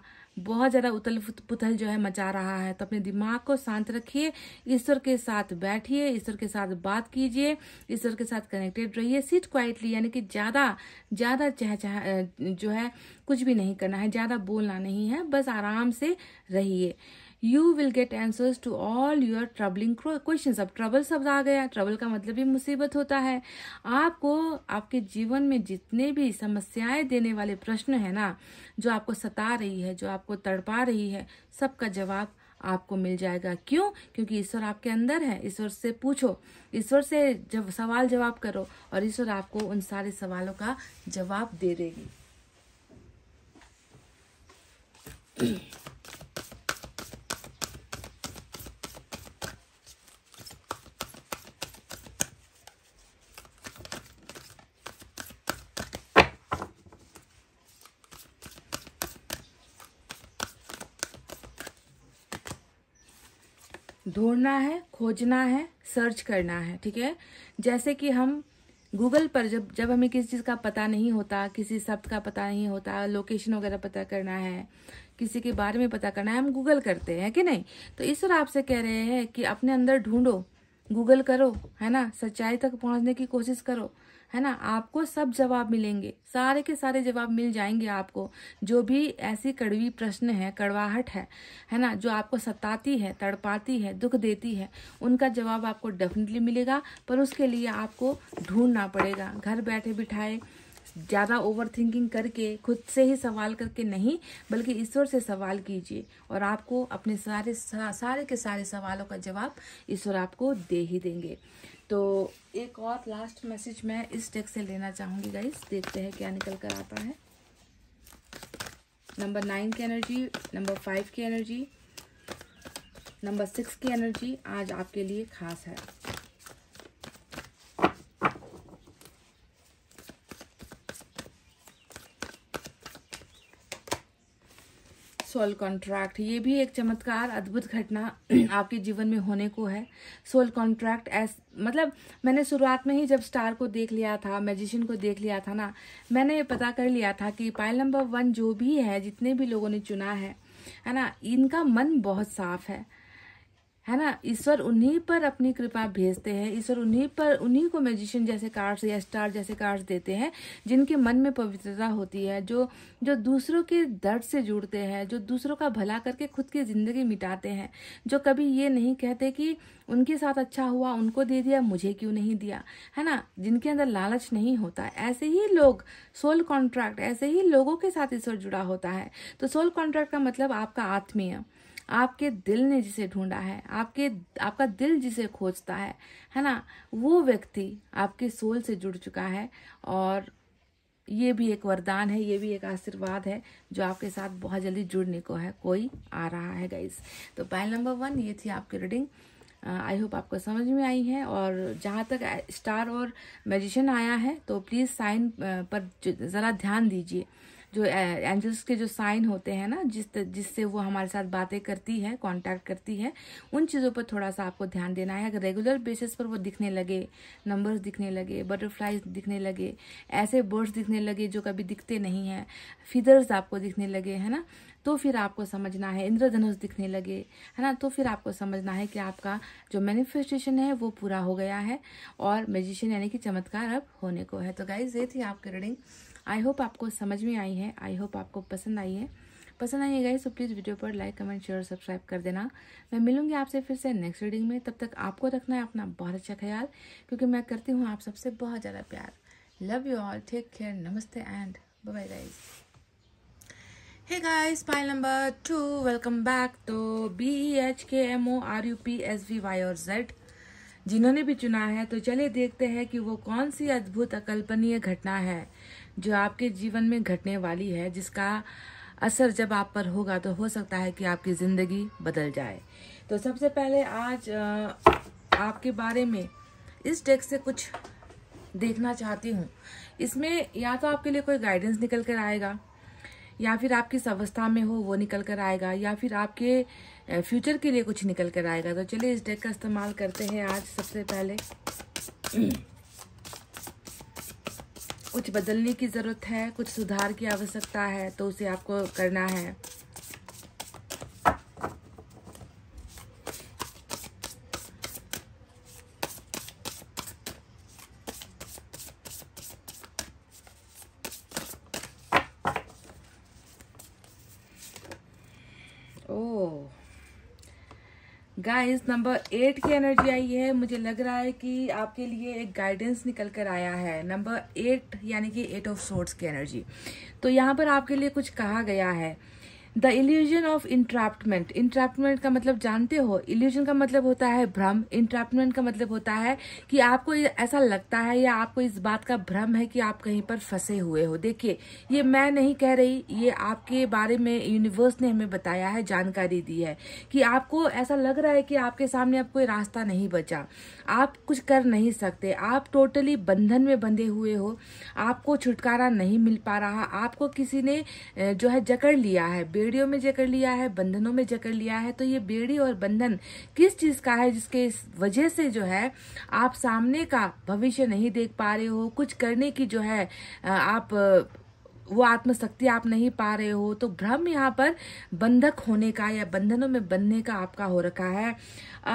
उथल पुथल जो है मचा रहा है। तो अपने दिमाग को शांत रखिए, ईश्वर के साथ बैठिए, ईश्वर के साथ बात कीजिए, ईश्वर के साथ कनेक्टेड रहिए। सिट क्वाइटली, यानी कि ज्यादा जो है कुछ भी नहीं करना है, ज्यादा बोलना नहीं है, बस आराम से रहिए। You will get answers to all your troubling question. अब ट्रबल शब्द आ गया, ट्रबल का मतलब भी मुसीबत होता है। आपको आपके जीवन में जितने भी समस्याएं देने वाले प्रश्न है ना, जो आपको सता रही है, जो आपको तड़पा रही है, सबका जवाब आपको मिल जाएगा। क्यों? क्योंकि ईश्वर आपके अंदर है। ईश्वर से पूछो, ईश्वर से जब सवाल जवाब करो, और ईश्वर आपको उन सारे सवालों का जवाब दे देगी। ढूंढना है, खोजना है, सर्च करना है, ठीक है। जैसे कि हम गूगल पर जब हमें किसी चीज का पता नहीं होता, किसी शब्द का पता नहीं होता, लोकेशन वगैरह पता करना है, किसी के बारे में पता करना है, हम गूगल करते हैं कि नहीं। तो ईश्वर आपसे कह रहे हैं कि अपने अंदर ढूंढो, गूगल करो, है ना, सच्चाई तक पहुंचने की कोशिश करो, है ना। आपको सब जवाब मिलेंगे, सारे के सारे जवाब मिल जाएंगे आपको। जो भी ऐसी कड़वी प्रश्न है, कड़वाहट है ना, जो आपको सताती है, तड़पाती है, दुख देती है, उनका जवाब आपको डेफिनेटली मिलेगा। पर उसके लिए आपको ढूंढना पड़ेगा, घर बैठे बिठाए ज्यादा ओवर थिंकिंग करके, खुद से ही सवाल करके नहीं, बल्कि ईश्वर से सवाल कीजिए, और आपको अपने सारे के सारे सवालों का जवाब ईश्वर आपको दे ही देंगे। तो एक और लास्ट मैसेज मैं इस डेक से लेना चाहूंगी गाइस, देखते हैं क्या निकल कर आता है। नंबर 9 की एनर्जी, नंबर 5 की एनर्जी, नंबर 6 की एनर्जी आज आपके लिए खास है। सोल कॉन्ट्रैक्ट, ये भी एक चमत्कार, अद्भुत घटना आपके जीवन में होने को है। सोल कॉन्ट्रैक्ट मतलब मैंने शुरुआत में ही जब स्टार को देख लिया था, मैजिशियन को देख लिया था ना, मैंने पता कर लिया था कि पाइल नंबर 1 जो भी है, जितने भी लोगों ने चुना है ना, इनका मन बहुत साफ है ना। ईश्वर उन्हीं पर अपनी कृपा भेजते हैं, ईश्वर उन्हीं को मैजिशियन जैसे कार्ड्स या स्टार जैसे कार्ड्स देते हैं, जिनके मन में पवित्रता होती है, जो दूसरों के दर्द से जुड़ते हैं, जो दूसरों का भला करके खुद की जिंदगी मिटाते हैं, जो कभी ये नहीं कहते कि उनके साथ अच्छा हुआ, उनको दे दिया, मुझे क्यों नहीं दिया, है ना, जिनके अंदर लालच नहीं होता। ऐसे ही लोग, सोल कॉन्ट्रैक्ट, ऐसे ही लोगों के साथ ईश्वर जुड़ा होता है। तो सोल कॉन्ट्रैक्ट का मतलब आपका आत्मीय, आपके दिल ने जिसे ढूंढा है, आपका दिल जिसे खोजता है ना, वो व्यक्ति आपके सोल से जुड़ चुका है। और ये भी एक वरदान है, ये भी एक आशीर्वाद है जो आपके साथ बहुत जल्दी जुड़ने को है, कोई आ रहा है गाइस। तो पाइल नंबर 1 ये थी आपकी रीडिंग। आई होप आपको समझ में आई है। और जहाँ तक स्टार और मैजिशियन आया है, तो प्लीज साइन पर जरा ध्यान दीजिए, जो एंजल्स के जो साइन होते हैं ना, जिससे वो हमारे साथ बातें करती है, कांटेक्ट करती है, उन चीज़ों पर थोड़ा सा आपको ध्यान देना है। अगर रेगुलर बेसिस पर वो दिखने लगे, नंबर्स दिखने लगे, बटरफ्लाइज दिखने लगे, ऐसे बर्ड्स दिखने लगे जो कभी दिखते नहीं हैं, फीदर्स आपको दिखने लगे, है ना, तो फिर आपको समझना है, इंद्रधनुष दिखने लगे, है ना, तो फिर आपको समझना है कि आपका जो मैनिफेस्टेशन है वो पूरा हो गया है और मैजिशियन यानी कि चमत्कार अब होने को है। तो गाइज ये थी आपकी रीडिंग। आई होप आपको समझ में आई है, आई होप आपको पसंद आई है। पसंद आई है गाइज तो प्लीज़ वीडियो पर लाइक, कमेंट, शेयर, सब्सक्राइब कर देना। मैं मिलूंगी आपसे फिर से नेक्स्ट रीडिंग में। तब तक आपको रखना है अपना बहुत अच्छा ख्याल, क्योंकि मैं करती हूँ आप सबसे बहुत ज़्यादा प्यार। Love you all, take care, नमस्ते and bye bye guys. Hey guys, pile number 2, welcome back। तो BEHKMORUPSVY और Z जिन्होंने भी चुना है, तो चलिए देखते हैं कि वो कौन सी अद्भुत अकल्पनीय घटना है जो आपके जीवन में घटने वाली है, जिसका असर जब आप पर होगा तो हो सकता है कि आपकी जिंदगी बदल जाए। तो सबसे पहले आज आपके बारे में इस डेक से कुछ देखना चाहती हूँ। इसमें या तो आपके लिए कोई गाइडेंस निकल कर आएगा, या फिर आप किस अवस्था में हो वो निकल कर आएगा, या फिर आपके फ्यूचर के लिए कुछ निकल कर आएगा। तो चलिए इस डेक का इस्तेमाल करते हैं आज। सबसे पहले कुछ बदलने की जरूरत है, कुछ सुधार की आवश्यकता है, तो उसे आपको करना है। गाइस नंबर 8 की एनर्जी आई है। मुझे लग रहा है कि आपके लिए एक गाइडेंस निकल कर आया है। नंबर 8 यानी कि 8 ऑफ सोर्ड्स की एनर्जी। तो यहाँ पर आपके लिए कुछ कहा गया है, द इल्यूजन ऑफ इंट्रैप्टमेंट। इंट्रैप्टमेंट का मतलब जानते हो, इल्यूजन का मतलब होता है भ्रम, इंट्रैप्टमेंट का मतलब होता है कि आपको ऐसा लगता है या आपको इस बात का भ्रम है कि आप कहीं पर फंसे हुए हो। देखिए, ये मैं नहीं कह रही, ये आपके बारे में यूनिवर्स ने हमें बताया है, जानकारी दी है कि आपको ऐसा लग रहा है कि आपके सामने अब कोई रास्ता नहीं बचा, आप कुछ कर नहीं सकते, आप टोटली बंधन में बंधे हुए हो, आपको छुटकारा नहीं मिल पा रहा, आपको किसी ने जो है जकड़ लिया है, बेड़ियों में जकड़ लिया है, बंधनों में जकड़ लिया है। तो ये बेड़ी और बंधन किस चीज का है, जिसके इस वजह से जो है आप सामने का भविष्य नहीं देख पा रहे हो, कुछ करने की जो है आप वो आत्मशक्ति आप नहीं पा रहे हो। तो भ्रम यहाँ पर बंधक होने का या बंधनों में बंधने का आपका हो रखा है।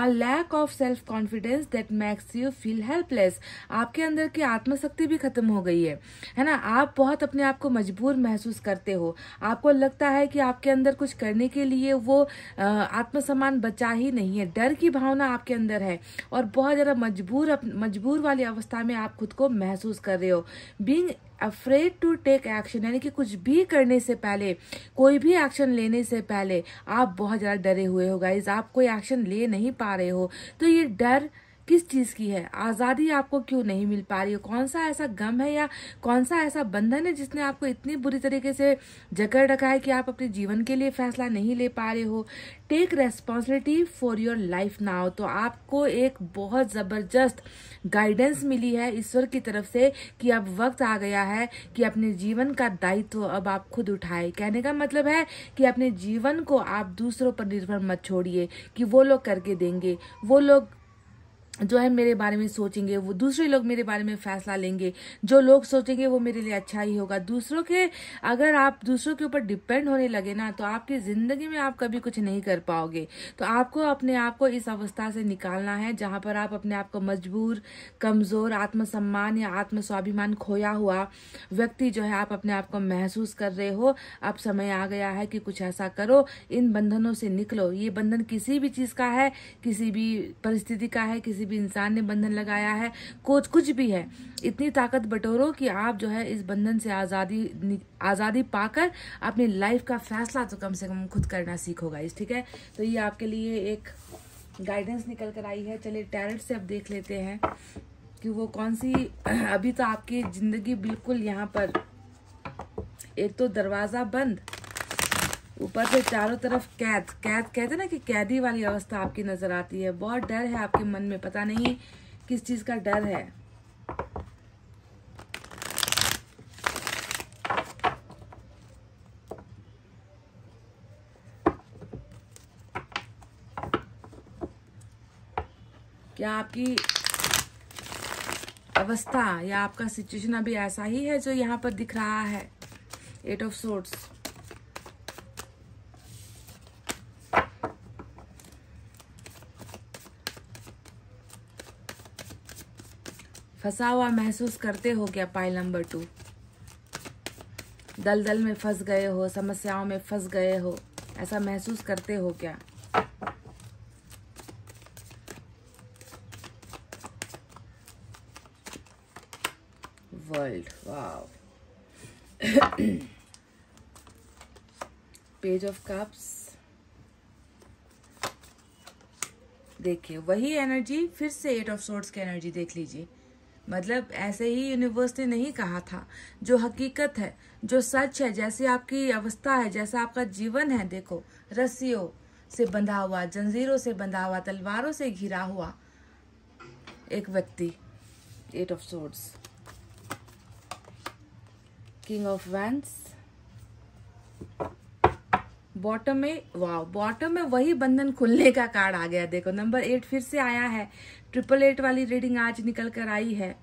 Lack of self confidence that makes you feel helpless. आपके अंदर की आत्मशक्ति भी खत्म हो गई है ना। आप बहुत अपने आप को मजबूर महसूस करते हो, आपको लगता है कि आपके अंदर कुछ करने के लिए वो आत्मसम्मान बचा ही नहीं है। डर की भावना आपके अंदर है और बहुत ज्यादा मजबूर वाली अवस्था में आप खुद को महसूस कर रहे हो। Being afraid to take action, यानी कि कुछ भी करने से पहले, कोई भी एक्शन लेने से पहले आप बहुत ज्यादा डरे हुए हो गाइज, आप कोई एक्शन ले नहीं पा रहे हो। तो ये डर किस चीज की है, आजादी आपको क्यों नहीं मिल पा रही हो, कौन सा ऐसा गम है या कौन सा ऐसा बंधन है जिसने आपको इतनी बुरी तरीके से जकड़ रखा है कि आप अपने जीवन के लिए फैसला नहीं ले पा रहे हो। Take responsibility for your life now. तो आपको एक बहुत जबरदस्त गाइडेंस मिली है ईश्वर की तरफ से कि अब वक्त आ गया है कि अपने जीवन का दायित्व अब आप खुद उठाए। कहने का मतलब है कि अपने जीवन को आप दूसरों पर निर्भर मत छोड़िए कि वो लोग करके देंगे, वो लोग जो है मेरे बारे में सोचेंगे, वो दूसरे लोग मेरे बारे में फैसला लेंगे, जो लोग सोचेंगे वो मेरे लिए अच्छा ही होगा। अगर आप दूसरों के ऊपर डिपेंड होने लगे ना, तो आपकी जिंदगी में आप कभी कुछ नहीं कर पाओगे। तो आपको अपने आप को इस अवस्था से निकालना है जहां पर आप अपने आप को मजबूर, कमजोर, आत्मसम्मान या आत्म स्वाभिमान खोया हुआ व्यक्ति जो है आप अपने आप को महसूस कर रहे हो। अब समय आ गया है कि कुछ ऐसा करो, इन बंधनों से निकलो। ये बंधन किसी भी चीज का है, किसी भी परिस्थिति का है, किसी भी इंसान ने बंधन लगाया है, कुछ भी है, इतनी ताकत बटोरो कि आप जो है इस बंधन से आजादी पाकर अपनी लाइफ का फैसला तो कम से कम खुद करना सीखो गाइस, ठीक है। तो ये आपके लिए एक गाइडेंस निकल कर आई है। चलिए टैरेट से अब देख लेते हैं कि वो कौन सी। अभी तो आपकी जिंदगी बिल्कुल यहाँ पर एक तो दरवाजा बंद, ऊपर से चारों तरफ कैद कहते ना कि कैदी वाली अवस्था आपकी नजर आती है। बहुत डर है आपके मन में, पता नहीं किस चीज का डर है। क्या आपकी अवस्था या आपका सिचुएशन अभी ऐसा ही है जो यहाँ पर दिख रहा है? 8 ऑफ सोर्ड्स। फंसा हुआ महसूस करते हो क्या? Pile number 2। दलदल में फंस गए हो, समस्याओं में फंस गए हो, ऐसा महसूस करते हो क्या? World, wow. Page of cups. देखिए वही एनर्जी, फिर से 8 ऑफ सोर्ड्स की एनर्जी देख लीजिए। मतलब ऐसे ही यूनिवर्स ने नहीं कहा था, जो हकीकत है, जो सच है, जैसी आपकी अवस्था है, जैसा आपका जीवन है। देखो, रस्सियों से बंधा हुआ, जंजीरों से बंधा हुआ, तलवारों से घिरा हुआ एक व्यक्ति। 8 of swords. King of wands. Bottom में, वाह, बॉटम में वही बंधन खुलने का कार्ड आ गया। देखो नंबर 8 फिर से आया है। 888 वाली रीडिंग आज निकल कर आई है।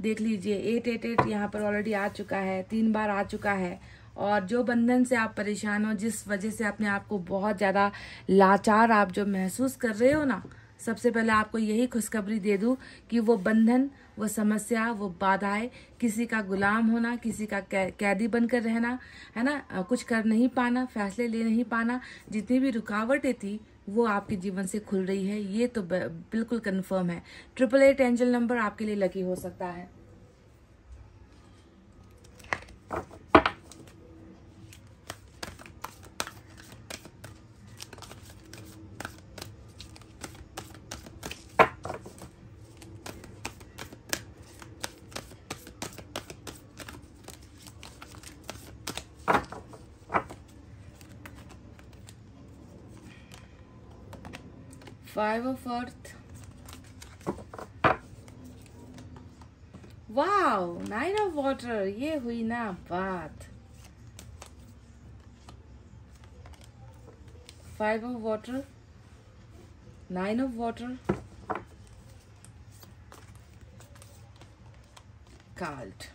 देख लीजिए 888 यहाँ पर ऑलरेडी आ चुका है, 3 बार आ चुका है। और जो बंधन से आप परेशान हो, जिस वजह से अपने आप को बहुत ज्यादा लाचार आप जो महसूस कर रहे हो ना, सबसे पहले आपको यही खुशखबरी दे दूं कि वो बंधन, वो समस्या, वो बाधाएं, किसी का गुलाम होना, किसी का कैदी बनकर रहना, है ना, कुछ कर नहीं पाना, फैसले ले नहीं पाना, जितनी भी रुकावटें थी वो आपके जीवन से खुल रही है। ये तो बिल्कुल कंफर्म है। 888 एंजल नंबर आपके लिए लकी हो सकता है। Five of Earth. Wow, 9 of water. ये हुई ना बात। 5 of water, 9 of water, card.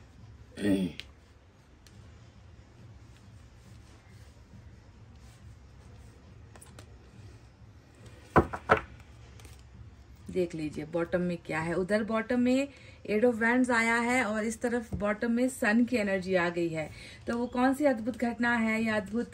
देख लीजिए बॉटम में क्या है। उधर बॉटम में 8 ऑफ वैंड्स आया है और इस तरफ बॉटम में सन की एनर्जी आ गई है। तो वो कौन सी अद्भुत घटना है या अद्भुत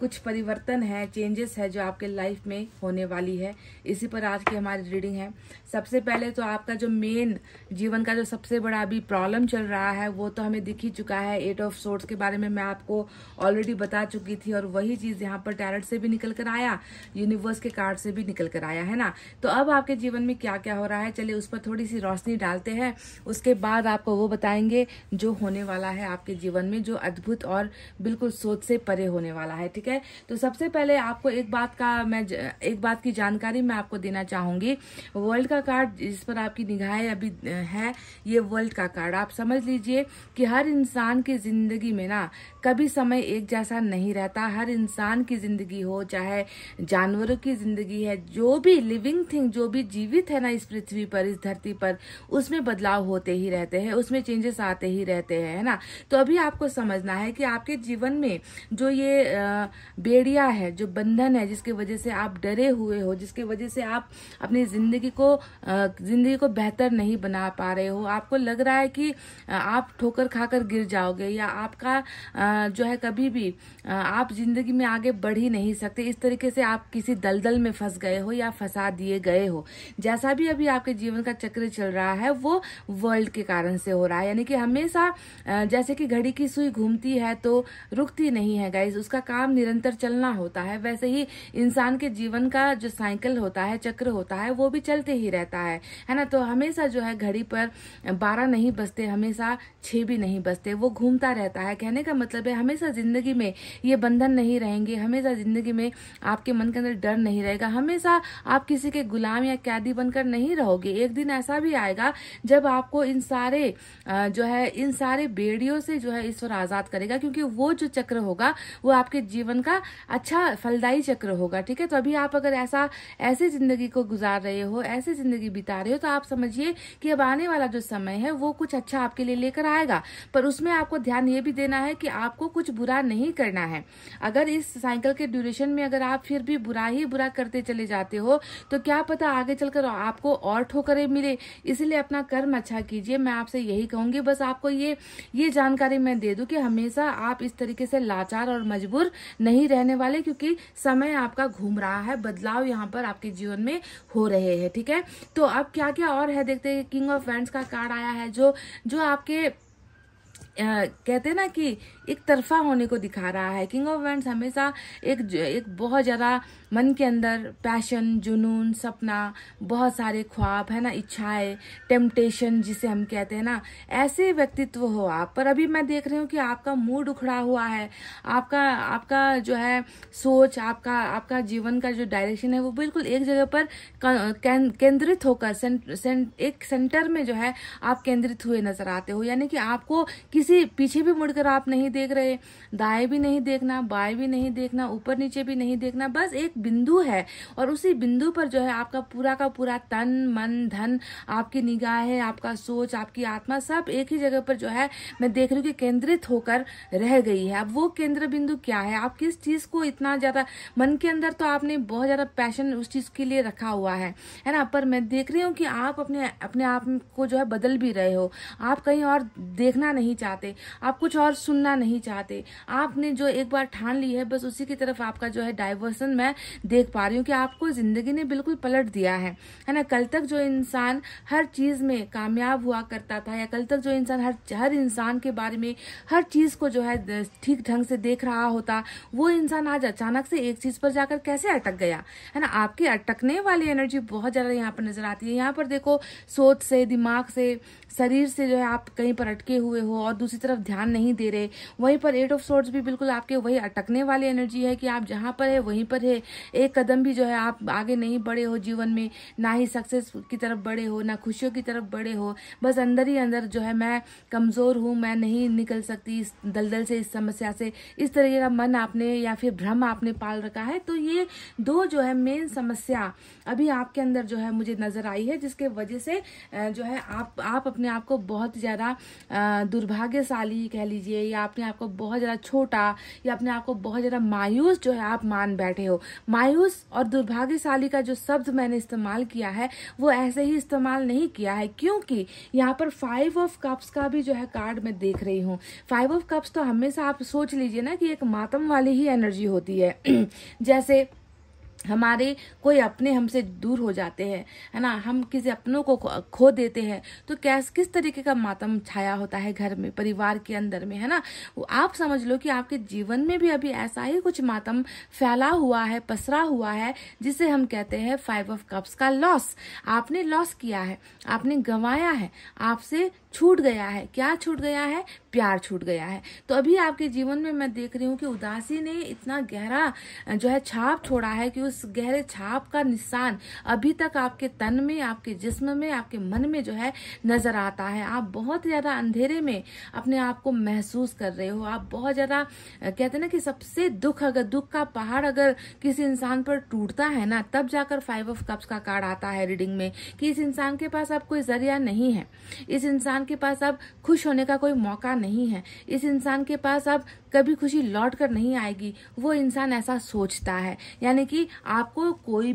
कुछ परिवर्तन है, चेंजेस है जो आपके लाइफ में होने वाली है। इसी पर आज की हमारी रीडिंग है। सबसे पहले तो आपका जो मेन जीवन का जो सबसे बड़ा अभी प्रॉब्लम चल रहा है वो तो हमें दिख ही चुका है। 8 ऑफ सोर्ड्स के बारे में मैं आपको ऑलरेडी बता चुकी थी और वही चीज यहाँ पर टैरेट से भी निकल कर आया, यूनिवर्स के कार्ड से भी निकल कर आया, है ना। तो अब आपके जीवन में क्या क्या हो रहा है, चलिए उस पर थोड़ी सी रोशनी डालते हैं। उसके बाद आपको वो बताएंगे जो होने वाला है आपके जीवन में, जो अद्भुत और बिल्कुल सोच से परे होने वाला है। ठीक है, तो सबसे पहले आपको एक बात की जानकारी मैं आपको देना चाहूंगी। वर्ल्ड का कार्ड जिस पर आपकी निगाहें अभी है, ये वर्ल्ड का कार्ड। आप समझ लीजिए कि हर इंसान की जिंदगी में ना कभी समय एक जैसा नहीं रहता। हर इंसान की जिंदगी हो, चाहे जानवरों की जिंदगी है, जो भी लिविंग थिंग, जो भी जीवित है ना इस पृथ्वी पर, इस धरती पर, उसमें बदलाव होते ही रहते हैं, उसमें चेंजेस आते ही रहते हैं, है ना। तो अभी आपको समझना है कि आपके जीवन में जो ये बेड़िया है, जो बंधन है, जिसकी वजह से आप डरे हुए हो, जिसकी वजह से आप अपनी जिंदगी को बेहतर नहीं बना पा रहे हो, आपको लग रहा है कि आप ठोकर खाकर गिर जाओगे या आपका जो है कभी भी आप जिंदगी में आगे बढ़ ही नहीं सकते। इस तरीके से आप किसी दलदल में फंस गए हो या फंसा दिए गए हो। जैसा भी अभी आपके जीवन का चक्र चल रहा है वो वर्ल्ड के कारण से हो रहा है। यानी कि हमेशा जैसे कि घड़ी की सुई घूमती है तो रुकती नहीं है गाइस, उसका काम निरंतर चलना होता है। वैसे ही इंसान के जीवन का जो साइकिल होता है, चक्र होता है, वो भी चलते ही रहता है ना। तो हमेशा जो है घड़ी पर 12 नहीं बजते, हमेशा 6 भी नहीं बजते, वो घूमता रहता है। कहने का मतलब है हमेशा जिंदगी में ये बंधन नहीं रहेंगे, हमेशा जिंदगी में आपके मन के अंदर डर नहीं रहेगा, हमेशा आप किसी के गुलाम या कैदी बनकर नहीं रहोगे। एक दिन ऐसा भी आएगा जब आपको इन सारे बेड़ियों से जो है ईश्वर आजाद करेगा, क्योंकि वो जो चक्र होगा वो आपके जीवन जीवन का अच्छा फलदायी चक्र होगा, ठीक है। तो अभी आप अगर ऐसे जिंदगी को गुजार रहे हो, ऐसे जिंदगी बिता रहे हो, तो आप समझिए कि अब आने वाला जो समय है वो कुछ अच्छा आपके लिए लेकर आएगा। पर उसमें आपको ध्यान ये भी देना है कि आपको कुछ बुरा नहीं करना है। अगर इस साइकिल के ड्यूरेशन में अगर आप फिर भी बुरा ही बुरा करते चले जाते हो तो क्या पता आगे चलकर आपको और ठोकरें मिले। इसलिए अपना कर्म अच्छा कीजिए, मैं आपसे यही कहूंगी। बस आपको ये जानकारी मैं दे दूं कि हमेशा आप इस तरीके से लाचार और मजबूर नहीं रहने वाले, क्योंकि समय आपका घूम रहा है, बदलाव यहाँ पर आपके जीवन में हो रहे हैं, ठीक है। तो अब क्या क्या और है देखते हैं। किंग ऑफ वैंड्स का कार्ड आया है जो आपके कहते हैं ना कि एक तरफा होने को दिखा रहा है। किंग ऑफ वैंड्स हमेशा एक बहुत ज्यादा मन के अंदर पैशन, जुनून, सपना, बहुत सारे ख्वाब है ना, इच्छाएं, टेम्पटेशन जिसे हम कहते हैं ना, ऐसे व्यक्तित्व हो आप। पर अभी मैं देख रही हूँ कि आपका मूड उखड़ा हुआ है, आपका जो है सोच, आपका जीवन का जो डायरेक्शन है वो बिल्कुल एक जगह पर केंद्रित होकर एक सेंटर में जो है आप केंद्रित हुए नजर आते हो। यानी कि आपको किसी पीछे भी मुड़कर आप नहीं देख रहे, दाएं भी नहीं देखना, बाएं भी नहीं देखना, ऊपर नीचे भी नहीं देखना, बस एक बिंदु है और उसी बिंदु पर जो है आपका पूरा का पूरा तन, मन, धन, आपकी निगाहें, आपका सोच, आपकी आत्मा सब एक ही जगह पर जो है मैं देख रही हूँ कि केंद्रित होकर रह गई है। अब वो केंद्र बिंदु क्या है, आप किस चीज को इतना ज्यादा मन के अंदर, तो आपने बहुत ज्यादा पैशन उस चीज के लिए रखा हुआ है ना। पर मैं देख रही हूँ कि आप अपने आप को जो है बदल भी रहे हो। आप कहीं और देखना नहीं चाहते, आप कुछ और सुनना नहीं चाहते। आपने जो एक बार ठान ली है बस उसी की तरफ आपका जो है डाइवर्सन मैं देख पा रही हूँ कि आपको जिंदगी ने बिल्कुल पलट दिया है ना। कल तक जो इंसान हर चीज में कामयाब हुआ करता था, या कल तक जो इंसान हर इंसान के बारे में हर चीज को जो है ठीक ढंग से देख रहा होता, वो इंसान आज अचानक से एक चीज पर जाकर कैसे अटक गया है ना। आपकी अटकने वाली एनर्जी बहुत ज्यादा यहाँ पर नजर आती है। यहाँ पर देखो, सोच से, दिमाग से, शरीर से जो है आप कहीं पर अटके हुए हो और दूसरी तरफ ध्यान नहीं दे रहे। वहीं पर 8 ऑफ सोर्ड्स भी बिल्कुल आपके वही अटकने वाली एनर्जी है कि आप जहां पर है वहीं पर है। एक कदम भी जो है आप आगे नहीं बढ़े हो जीवन में, ना ही सक्सेस की तरफ बढ़े हो, ना खुशियों की तरफ बढ़े हो। बस अंदर ही अंदर जो है मैं कमजोर हूं, मैं नहीं निकल सकती इस दलदल से, इस समस्या से, इस तरीके का मन आपने या फिर भ्रम आपने पाल रखा है। तो ये दो जो है मेन समस्या अभी आपके अंदर जो है मुझे नजर आई है, जिसके वजह से जो है आप अपने आप को बहुत ज्यादा दुर्भाग्यशाली कह लीजिए, या अपने आप को बहुत ज्यादा छोटा, या अपने आप को बहुत ज्यादा मायूस जो है आप मान बैठे हो। मायूस और दुर्भाग्यशाली का जो शब्द मैंने इस्तेमाल किया है वो ऐसे ही इस्तेमाल नहीं किया है, क्योंकि यहाँ पर 5 ऑफ कप्स का भी जो है कार्ड मैं देख रही हूँ। 5 ऑफ कप्स तो हमेशा आप सोच लीजिए ना कि एक मातम वाली ही एनर्जी होती है। जैसे हमारे कोई अपने हमसे दूर हो जाते हैं, है ना, हम किसी अपनों को खो देते हैं, तो किस तरीके का मातम छाया होता है घर में, परिवार के अंदर में, है ना। आप समझ लो कि आपके जीवन में भी अभी ऐसा ही कुछ मातम फैला हुआ है, पसरा हुआ है, जिसे हम कहते हैं 5 ऑफ कप्स का लॉस। आपने लॉस किया है, आपने गंवाया है, आपसे छूट गया है। क्या छूट गया है? प्यार छूट गया है। तो अभी आपके जीवन में मैं देख रही हूँ कि उदासी ने इतना गहरा जो है छाप छोड़ा है कि उस गहरे छाप का निशान अभी तक आपके तन में, आपके जिस्म में, आपके मन में जो है नजर आता है। आप बहुत ज्यादा अंधेरे में अपने आप को महसूस कर रहे हो। आप बहुत ज्यादा कहते हैं ना कि सबसे दुख का पहाड़ अगर किसी इंसान पर टूटता है ना, तब जाकर 5 ऑफ कप्स का कार्ड आता है रीडिंग में कि इस इंसान के पास अब कोई जरिया नहीं है, इस इंसान के पास अब खुश होने का कोई मौका नहीं है, इस इंसान के पास अब कभी खुशी लौट कर नहीं आएगी। वो इंसान ऐसा सोचता है। यानी कि आपको कोई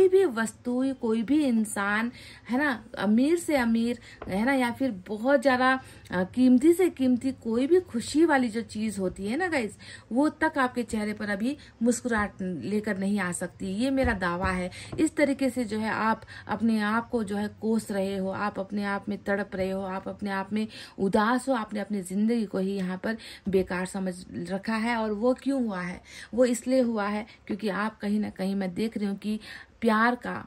भी वस्तु, कोई भी इंसान, है ना, अमीर से अमीर, है ना, या फिर बहुत ज्यादा कीमती से कीमती कोई भी खुशी वाली जो चीज होती है ना गाइस, वो तक आपके चेहरे पर अभी मुस्कुराहट लेकर नहीं आ सकती। ये मेरा दावा है। इस तरीके से जो है आप अपने आप को जो है कोस रहे हो, आप अपने आप में तड़प रहे हो, आप अपने आप में उदास हो, आपने अपनी जिंदगी को ही यहाँ पर बेकार समझ रखा है। और वो क्यों हुआ है? वो इसलिए हुआ है क्योंकि आप कहीं ना कहीं, मैं देख रही हूँ कि प्यार का,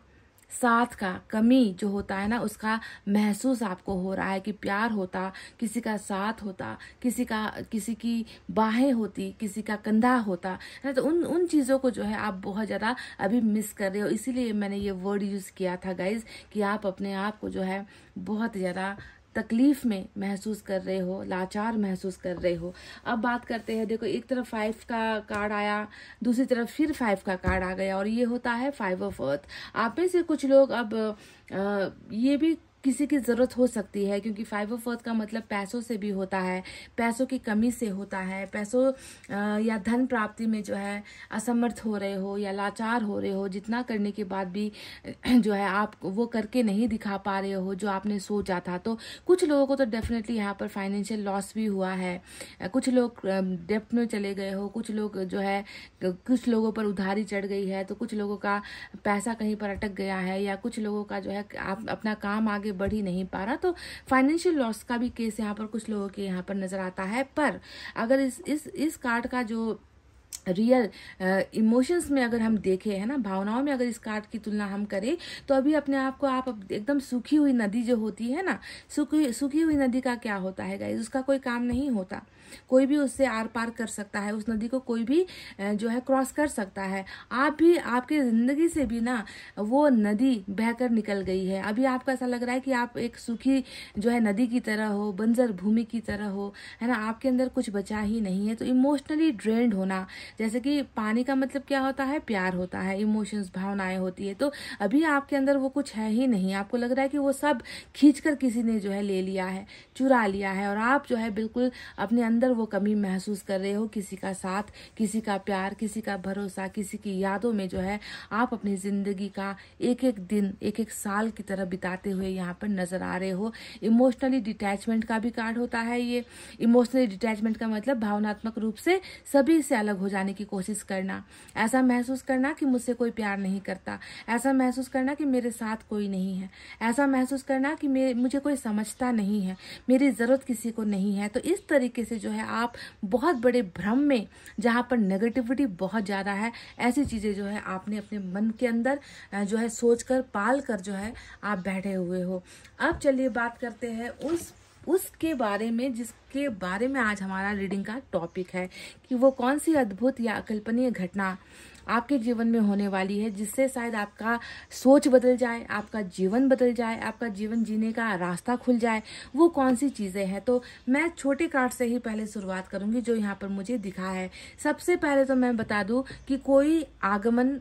साथ का कमी जो होता है ना, उसका महसूस आपको हो रहा है कि प्यार होता, किसी का साथ होता, किसी की बाहें होती, किसी का कंधा होता है ना, तो उन चीजों को जो है आप बहुत ज्यादा अभी मिस कर रहे हो। इसीलिए मैंने ये वर्ड यूज किया था गाइज कि आप अपने आप को जो है बहुत ज्यादा तकलीफ में महसूस कर रहे हो, लाचार महसूस कर रहे हो। अब बात करते हैं, देखो एक तरफ 5 का कार्ड आया, दूसरी तरफ फिर 5 का कार्ड आ गया और ये होता है 5 ऑफ अर्थ। आप में से कुछ लोग अब ये भी किसी की ज़रूरत हो सकती है, क्योंकि 5 ऑफ अर्थ का मतलब पैसों से भी होता है, पैसों की कमी से होता है, पैसों या धन प्राप्ति में जो है असमर्थ हो रहे हो या लाचार हो रहे हो, जितना करने के बाद भी जो है आप वो करके नहीं दिखा पा रहे हो जो आपने सोचा था। तो कुछ लोगों को तो डेफिनेटली यहाँ पर फाइनेंशियल लॉस भी हुआ है, कुछ लोग डेप्ट में चले गए हो, कुछ लोग जो है, कुछ लोगों पर उधारी चढ़ गई है, तो कुछ लोगों का पैसा कहीं पर अटक गया है, या कुछ लोगों का जो है आप अपना काम आगे बढ़ ही नहीं पा रहा। तो फाइनेंशियल लॉस का भी केस यहाँ पर कुछ लोगों के यहाँ पर नजर आता है। पर अगर इस कार्ड का जो रियल इमोशंस में अगर हम देखें, है ना, भावनाओं में अगर इस कार्ड की तुलना हम करें, तो अभी अपने आप को आप एकदम सूखी हुई नदी जो होती है ना, सूखी हुई नदी का क्या होता है गाइस, उसका कोई काम नहीं होता, कोई भी उससे आर पार कर सकता है, उस नदी को कोई भी जो है क्रॉस कर सकता है। आप भी, आपकी जिंदगी से भी ना वो नदी बहकर निकल गई है। अभी आपको ऐसा लग रहा है कि आप एक सूखी जो है नदी की तरह हो, बंजर भूमि की तरह हो, है ना, आपके अंदर कुछ बचा ही नहीं है। तो इमोशनली ड्रेन्ड होना, जैसे कि पानी का मतलब क्या होता है, प्यार होता है, इमोशंस, भावनाएं होती है। तो अभी आपके अंदर वो कुछ है ही नहीं, आपको लग रहा है कि वो सब खींचकर किसी ने जो है ले लिया है, चुरा लिया है, और आप जो है बिल्कुल अपने अंदर वो कमी महसूस कर रहे हो। किसी का साथ, किसी का प्यार, किसी का भरोसा, किसी की यादों में जो है आप अपनी जिंदगी का एक एक दिन, एक एक साल की तरह बिताते हुए यहाँ पर नजर आ रहे हो। इमोशनली डिटैचमेंट का भी कार्ड होता है ये। इमोशनली डिटैचमेंट का मतलब भावनात्मक रूप से सभी से अलग हो जाने की कोशिश करना, ऐसा महसूस करना कि मुझसे कोई प्यार नहीं करता, ऐसा महसूस करना कि मेरे साथ कोई नहीं है, ऐसा महसूस करना कि मुझे कोई समझता नहीं है, मेरी जरूरत किसी को नहीं है। तो इस तरीके से जो है आप बहुत बड़े भ्रम में, जहाँ पर नेगेटिविटी बहुत ज्यादा है, ऐसी चीजें जो है आपने अपने मन के अंदर जो है सोचकर, पाल कर जो है आप बैठे हुए हो। अब चलिए बात करते हैं उसके बारे में जिसके बारे में आज हमारा रीडिंग का टॉपिक है, कि वो कौन सी अद्भुत या अकल्पनीय घटना आपके जीवन में होने वाली है, जिससे शायद आपका सोच बदल जाए, आपका जीवन बदल जाए, आपका जीवन जीने का रास्ता खुल जाए। वो कौन सी चीजें हैं? तो मैं छोटे कार्ड से ही पहले शुरुआत करूंगी जो यहाँ पर मुझे दिखा है। सबसे पहले तो मैं बता दूं कि कोई आगमन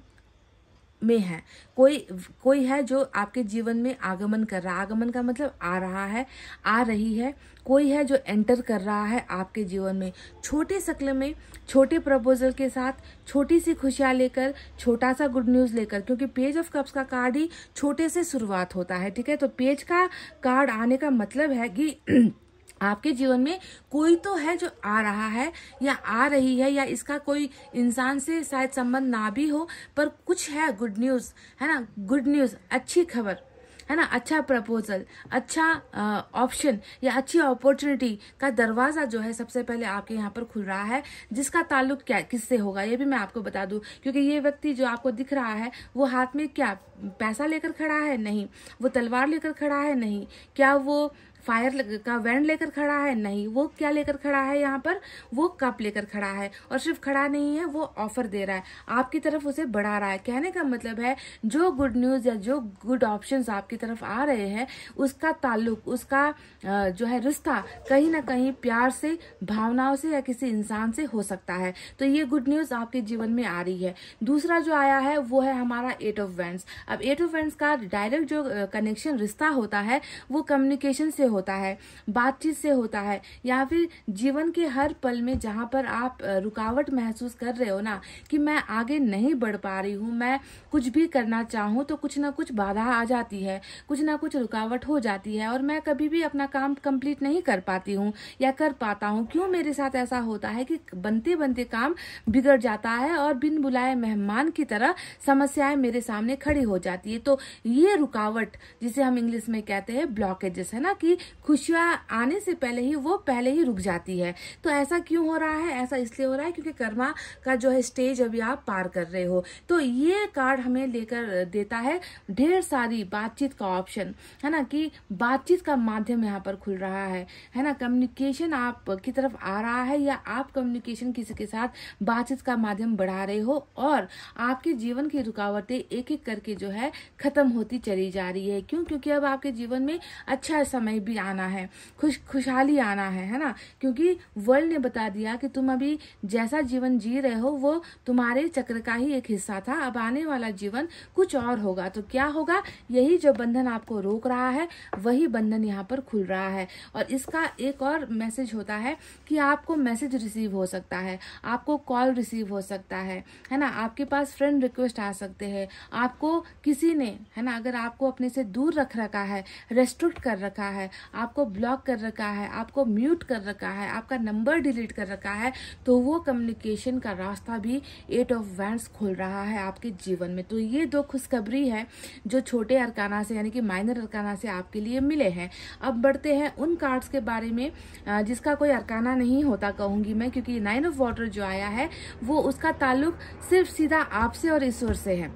में है, कोई है जो आपके जीवन में आगमन कर रहा है। आगमन का मतलब आ रहा है, आ रही है, कोई है जो एंटर कर रहा है आपके जीवन में, छोटे शक्ल में, छोटे प्रपोजल के साथ, छोटी सी खुशियां लेकर, छोटा सा गुड न्यूज लेकर, क्योंकि पेज ऑफ कप्स का कार्ड ही छोटे से शुरुआत होता है, ठीक है। तो पेज का कार्ड आने का मतलब है कि आपके जीवन में कोई तो है जो आ रहा है या आ रही है, या इसका कोई इंसान से शायद संबंध ना भी हो, पर कुछ है, गुड न्यूज है ना, गुड न्यूज, अच्छी खबर है ना, अच्छा प्रपोजल, अच्छा ऑप्शन या अच्छी अपॉर्चुनिटी का दरवाजा जो है सबसे पहले आपके यहाँ पर खुल रहा है, जिसका ताल्लुक क्या किससे होगा ये भी मैं आपको बता दूं। क्योंकि ये व्यक्ति जो आपको दिख रहा है वो हाथ में क्या पैसा लेकर खड़ा है? नहीं। वो तलवार लेकर खड़ा है? नहीं। क्या वो फायर का वैंड लेकर खड़ा है? नहीं। वो क्या लेकर खड़ा है यहाँ पर? वो कप लेकर खड़ा है, और सिर्फ खड़ा नहीं है, वो ऑफर दे रहा है, आपकी तरफ उसे बढ़ा रहा है। कहने का मतलब है जो गुड न्यूज या जो गुड ऑप्शंस आपकी तरफ आ रहे हैं, उसका ताल्लुक, उसका जो है रिश्ता कहीं ना कहीं प्यार से, भावनाओं से या किसी इंसान से हो सकता है। तो ये गुड न्यूज आपके जीवन में आ रही है। दूसरा जो आया है वो है हमारा 8 ऑफ वैंड्स। अब 8 ऑफ वैंड्स का डायरेक्ट जो कनेक्शन, रिश्ता होता है, वो कम्युनिकेशन से होता है, बातचीत से होता है, या फिर जीवन के हर पल में जहां पर आप रुकावट महसूस कर रहे हो ना, कि मैं आगे नहीं बढ़ पा रही हूँ, मैं कुछ भी करना चाहूँ तो कुछ ना कुछ बाधा आ जाती है, कुछ ना कुछ रुकावट हो जाती है, और मैं कभी भी अपना काम कंप्लीट नहीं कर पाती हूँ या कर पाता हूँ। क्यों मेरे साथ ऐसा होता है कि बनते बनते काम बिगड़ जाता है और बिन बुलाए मेहमान की तरह समस्याएं मेरे सामने खड़ी हो जाती है। तो ये रुकावट, जिसे हम इंग्लिश में कहते हैं ब्लॉकेजेस, है ना, कि खुशियां आने से पहले ही रुक जाती है। तो ऐसा क्यों हो रहा है? ऐसा इसलिए हो रहा है क्योंकि कर्मा का जो है स्टेज अभी आप पार कर रहे हो। तो ये कार्ड हमें लेकर देता है ढेर सारी बातचीत का ऑप्शन, है ना, कि बातचीत का माध्यम यहाँ पर खुल रहा है ना, कम्युनिकेशन आप की तरफ आ रहा है, या आप कम्युनिकेशन किसी के साथ बातचीत का माध्यम बढ़ा रहे हो, और आपके जीवन की रुकावटें एक एक करके जो है खत्म होती चली जा रही है। क्यों? क्योंकि अब आपके जीवन में अच्छा समय भी आना है, खुशहाली आना है ना, क्योंकि वर्ल्ड ने बता दिया कि तुम अभी जैसा जीवन जी रहे हो वो तुम्हारे चक्र का ही एक हिस्सा था, अब आने वाला जीवन कुछ और होगा। तो क्या होगा, यही जो बंधन आपको रोक रहा है वही बंधन यहाँ पर खुल रहा है। और इसका एक और मैसेज होता है कि आपको मैसेज रिसीव हो सकता है, आपको कॉल रिसीव हो सकता है ना, आपके पास फ्रेंड रिक्वेस्ट आ सकते हैं, आपको किसी ने, है ना, अगर आपको अपने से दूर रख रखा है, रेस्ट्रिक्ट कर रखा है, आपको ब्लॉक कर रखा है, आपको म्यूट कर रखा है, आपका नंबर डिलीट कर रखा है, तो वो कम्युनिकेशन का रास्ता भी 8 ऑफ वैंड्स खोल रहा है आपके जीवन में। तो ये 2 खुशखबरी है जो छोटे अरकाना से यानी कि माइनर अरकाना से आपके लिए मिले हैं। अब बढ़ते हैं उन कार्ड्स के बारे में जिसका कोई अरकाना नहीं होता कहूंगी मैं, क्योंकि 9 ऑफ वाटर जो आया है वो उसका ताल्लुक सिर्फ सीधा आपसे और ईश्वर से है।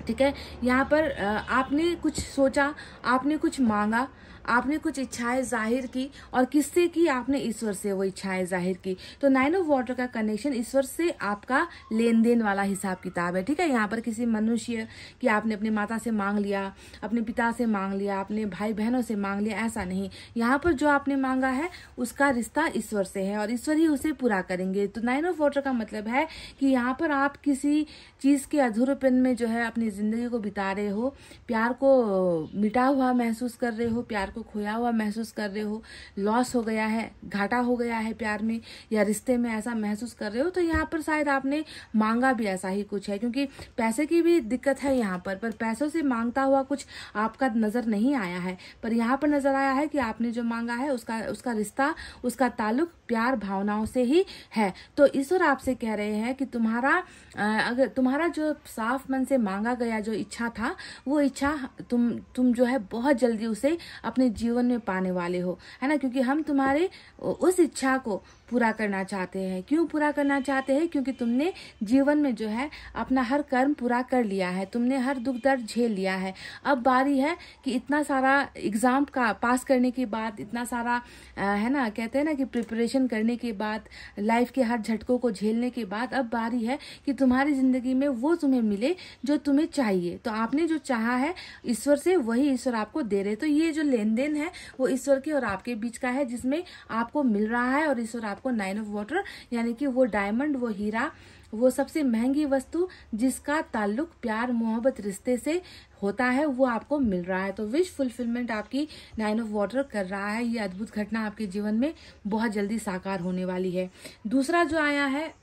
ठीक है, यहाँ पर आपने कुछ सोचा, आपने कुछ मांगा, आपने कुछ इच्छाएं जाहिर की, और किससे की, आपने ईश्वर से वो इच्छाएं जाहिर की। तो 9 ऑफ वाटर का कनेक्शन ईश्वर से आपका लेन देन वाला हिसाब किताब है। ठीक है, यहाँ पर किसी मनुष्य कि आपने अपनी माता से मांग लिया, अपने पिता से मांग लिया, अपने भाई बहनों से मांग लिया, ऐसा नहीं। यहाँ पर जो आपने मांगा है उसका रिश्ता ईश्वर से है और ईश्वर ही उसे पूरा करेंगे। तो 9 ऑफ वाटर का मतलब है कि यहाँ पर आप किसी चीज के अधूरेपन में जो है अपनी जिंदगी को बिता रहे हो, प्यार को मिटा हुआ महसूस कर रहे हो, प्यार को खोया हुआ महसूस कर रहे हो, लॉस हो गया है, घाटा हो गया है प्यार में या रिश्ते में, ऐसा महसूस कर रहे हो। तो यहाँ पर शायद आपने मांगा भी ऐसा ही कुछ है, क्योंकि पैसे की भी दिक्कत है यहाँ पर पैसों से मांगता हुआ कुछ आपका नजर नहीं आया है, पर यहाँ पर नजर आया है कि आपने जो मांगा है उसका रिश्ता, उसका ताल्लुक प्यार भावनाओं से ही है। तो ईश्वर आपसे कह रहे हैं कि अगर तुम्हारा जो साफ मन से मांगा गया जो इच्छा था, वो इच्छा तुम जो है बहुत जल्दी उसे अपने जीवन में पाने वाले हो, है ना, क्योंकि हम तुम्हारे उस इच्छा को पूरा करना चाहते हैं। क्यों पूरा करना चाहते हैं? क्योंकि तुमने जीवन में जो है अपना हर कर्म पूरा कर लिया है, तुमने हर दुख दर्द झेल लिया है। अब बारी है कि इतना सारा एग्जाम का पास करने के बाद, इतना सारा है ना, कहते हैं ना कि प्रिपरेशन करने के बाद, लाइफ के हर झटकों को झेलने के बाद अब बारी है कि तुम्हारी जिंदगी में वो तुम्हें मिले जो तुम्हें चाहिए। तो आपने जो चाहा है ईश्वर से, वही ईश्वर आपको दे रहे। तो ये जो लेन देन है वो ईश्वर के और आपके बीच का है, जिसमें आपको मिल रहा है और ईश्वर आपको 9 ऑफ वाटर यानी कि वो डायमंड, वो हीरा, वो सबसे महंगी वस्तु जिसका ताल्लुक प्यार मोहब्बत रिश्ते से होता है, वो आपको मिल रहा है। तो विश फुलफिलमेंट आपकी 9 ऑफ वाटर कर रहा है। ये अद्भुत घटना आपके जीवन में बहुत जल्दी साकार होने वाली है। दूसरा जो आया है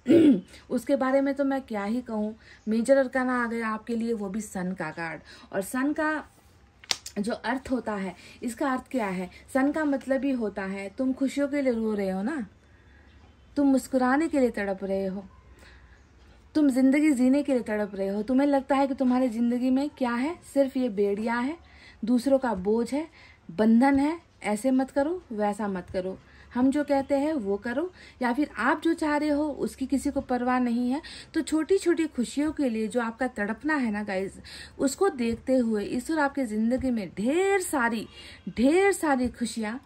उसके बारे में तो मैं क्या ही कहूँ, मेजर अरकाना आ गया आपके लिए, वो भी सन का कार्ड। और सन का जो अर्थ होता है, इसका अर्थ क्या है? सन का मतलब ही होता है तुम खुशियों के लिए रो रहे हो ना, तुम मुस्कुराने के लिए तड़प रहे हो, तुम जिंदगी जीने के लिए तड़प रहे हो। तुम्हें लगता है कि तुम्हारी जिंदगी में क्या है? सिर्फ ये बेड़ियां है, दूसरों का बोझ है, बंधन है, ऐसे मत करो, वैसा मत करो, हम जो कहते हैं वो करो, या फिर आप जो चाह रहे हो उसकी किसी को परवाह नहीं है। तो छोटी छोटी खुशियों के लिए जो आपका तड़पना है ना गाइज, उसको देखते हुए ईश्वर आपकी जिंदगी में ढेर सारी खुशियां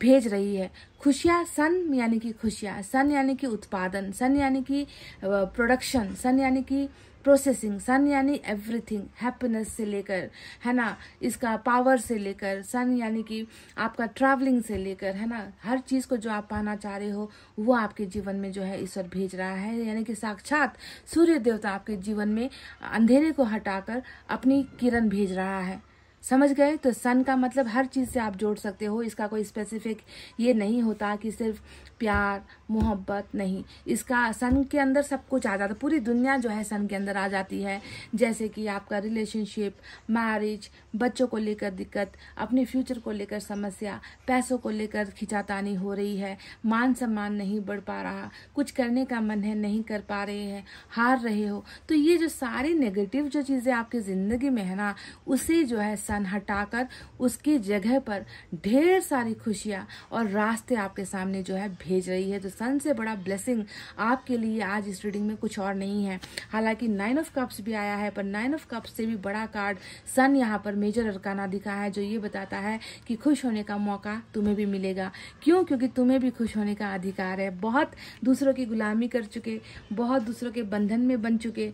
भेज रही है। खुशियां, सन यानी कि खुशियां, सन यानी कि उत्पादन, सन यानी कि प्रोडक्शन, सन यानी कि प्रोसेसिंग, सन यानी एवरीथिंग, हैप्पीनेस से लेकर, है ना, इसका पावर से लेकर, सन यानी कि आपका ट्रैवलिंग से लेकर, है ना, हर चीज को जो आप पाना चाह रहे हो वो आपके जीवन में जो है ईश्वर भेज रहा है। यानी कि साक्षात सूर्य देवता आपके जीवन में अंधेरे को हटाकर अपनी किरण भेज रहा है। समझ गए? तो सन का मतलब हर चीज से आप जोड़ सकते हो, इसका कोई स्पेसिफिक ये नहीं होता कि सिर्फ प्यार मोहब्बत, नहीं, इसका सन के अंदर सब कुछ आ जाता है, पूरी दुनिया जो है सन के अंदर आ जाती है। जैसे कि आपका रिलेशनशिप, मैरिज, बच्चों को लेकर दिक्कत, अपने फ्यूचर को लेकर समस्या, पैसों को लेकर खिंचातानी हो रही है, मान सम्मान नहीं बढ़ पा रहा, कुछ करने का मन है नहीं कर पा रहे हैं, हार रहे हो। तो ये जो सारी नेगेटिव जो चीजें आपकी जिंदगी में है ना, उसे जो है सन हटाकर उसकी जगह पर ढेर सारी खुशियां और रास्ते आपके सामने जो है भेज रही है। तो सन से बड़ा ब्लेसिंग आपके लिए आज इस रीडिंग में कुछ और नहीं है। हालांकि 9 ऑफ कप्स भी आया है, पर 9 ऑफ कप्स से भी बड़ा कार्ड सन यहाँ पर मेजर अरकाना दिखा है, जो ये बताता है कि खुश होने का मौका तुम्हें भी मिलेगा। क्यों? क्योंकि तुम्हें भी खुश होने का अधिकार है। बहुत दूसरों की गुलामी कर चुके, बहुत दूसरों के बंधन में बन चुके,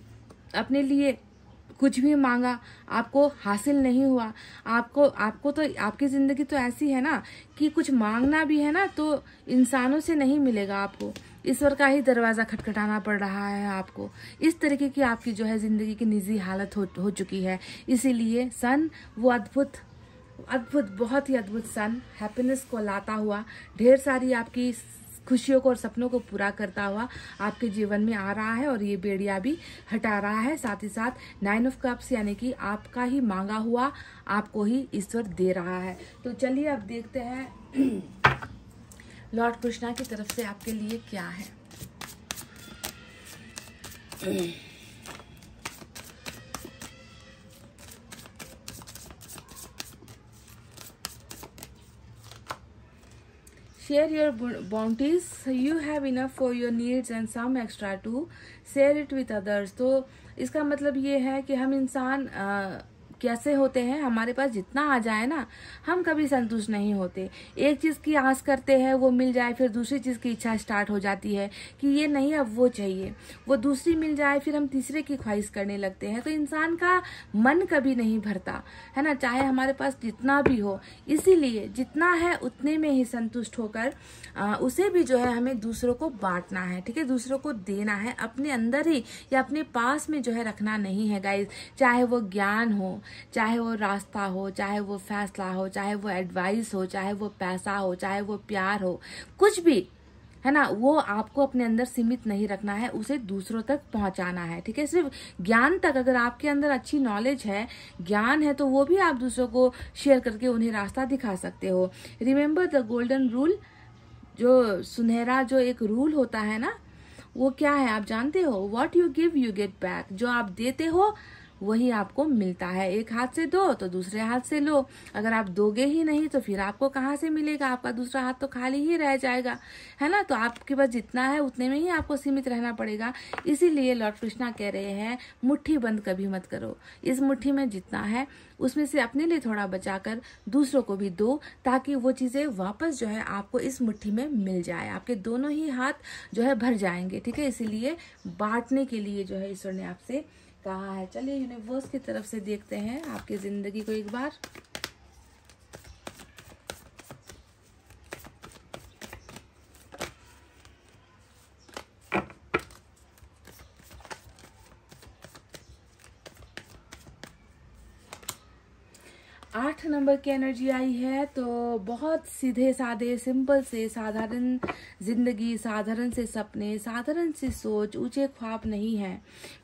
अपने लिए कुछ भी मांगा, आपको हासिल नहीं हुआ, आपको तो आपकी जिंदगी तो ऐसी है ना कि कुछ मांगना भी है ना तो इंसानों से नहीं मिलेगा, आपको ईश्वर का ही दरवाजा खटखटाना पड़ रहा है आपको। इस तरीके की आपकी जो है जिंदगी की निजी हालत हो चुकी है। इसीलिए सन वो अद्भुत बहुत ही अद्भुत सन हैप्पीनेस को लाता हुआ, ढेर सारी आपकी खुशियों को और सपनों को पूरा करता हुआ आपके जीवन में आ रहा है और ये बेड़िया भी हटा रहा है। साथ ही साथ 9 ऑफ कप्स यानी कि आपका ही मांगा हुआ आपको ही ईश्वर दे रहा है। तो चलिए अब देखते हैं लॉर्ड कृष्णा की तरफ से आपके लिए क्या है। Share your bounties. You have enough for your needs and some extra to share it with others. तो इसका मतलब ये है कि हम इंसान कैसे होते हैं, हमारे पास जितना आ जाए ना हम कभी संतुष्ट नहीं होते। एक चीज की आस करते हैं वो मिल जाए, फिर दूसरी चीज की इच्छा स्टार्ट हो जाती है कि ये नहीं अब वो चाहिए, वो दूसरी मिल जाए, फिर हम तीसरे की ख्वाहिश करने लगते हैं। तो इंसान का मन कभी नहीं भरता है ना, चाहे हमारे पास जितना भी हो। इसीलिए जितना है उतने में ही संतुष्ट होकर उसे भी जो है हमें दूसरों को बांटना है, ठीक है, दूसरों को देना है, अपने अंदर ही या अपने पास में जो है रखना नहीं है गाइज। चाहे वो ज्ञान हो, चाहे वो रास्ता हो, चाहे वो फैसला हो, चाहे वो एडवाइस हो, चाहे वो पैसा हो, चाहे वो प्यार हो, कुछ भी है ना, वो आपको अपने अंदर सीमित नहीं रखना है, उसे दूसरों तक पहुंचाना है, ठीक है। सिर्फ ज्ञान तक, अगर आपके अंदर अच्छी नॉलेज है, ज्ञान है, तो वो भी आप दूसरों को शेयर करके उन्हें रास्ता दिखा सकते हो। रिमेम्बर द गोल्डन रूल, जो सुनहरा जो एक रूल होता है ना, वो क्या है आप जानते हो? What you give you get back. जो आप देते हो वही आपको मिलता है। एक हाथ से दो तो दूसरे हाथ से लो। अगर आप दोगे ही नहीं तो फिर आपको कहाँ से मिलेगा? आपका दूसरा हाथ तो खाली ही रह जाएगा, है ना। तो आपके पास जितना है उतने में ही आपको सीमित रहना पड़ेगा। इसीलिए लॉर्ड कृष्णा कह रहे हैं मुट्ठी बंद कभी मत करो। इस मुट्ठी में जितना है उसमें से अपने लिए थोड़ा बचाकर दूसरों को भी दो, ताकि वो चीजें वापस जो है आपको इस मुट्ठी में मिल जाए। आपके दोनों ही हाथ जो है भर जाएंगे, ठीक है। इसीलिए बांटने के लिए जो है ईश्वर ने आपसे कहा है। चलिए यूनिवर्स की तरफ से देखते हैं आपकी जिंदगी को एक बार। 8 नंबर की एनर्जी आई है। तो बहुत सीधे साधे सिंपल से साधारण जिंदगी, साधारण से सपने, साधारण सी सोच, ऊंचे ख्वाब नहीं है।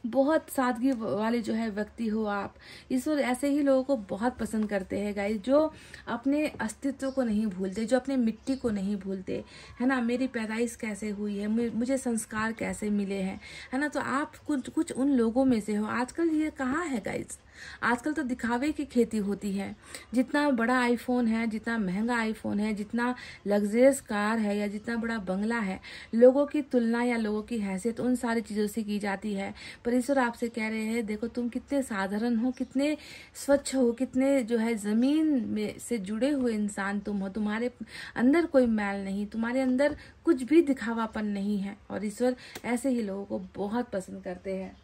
बहुत सादगी वाले जो है व्यक्ति हो आप। ईश्वर ऐसे ही लोगों को बहुत पसंद करते हैं गाइस, जो अपने अस्तित्व को नहीं भूलते, जो अपने मिट्टी को नहीं भूलते, है ना। मेरी पैदाइश कैसे हुई है, मुझे संस्कार कैसे मिले हैं, है ना। तो आप कुछ उन लोगों में से हो। आजकल ये कहाँ है गाइस? आजकल तो दिखावे की खेती होती है। जितना बड़ा आईफोन है, जितना महंगा आईफोन है, जितना लग्जरियस कार है या जितना बड़ा बंगला है, लोगों की तुलना या लोगों की हैसियत उन सारी चीजों से की जाती है। पर ईश्वर आपसे कह रहे हैं देखो तुम कितने साधारण हो, कितने स्वच्छ हो, कितने जो है जमीन में से जुड़े हुए इंसान तुम हो। तुम्हारे अंदर कोई मैल नहीं, तुम्हारे अंदर कुछ भी दिखावापन नहीं है। और ईश्वर ऐसे ही लोगों को बहुत पसंद करते हैं।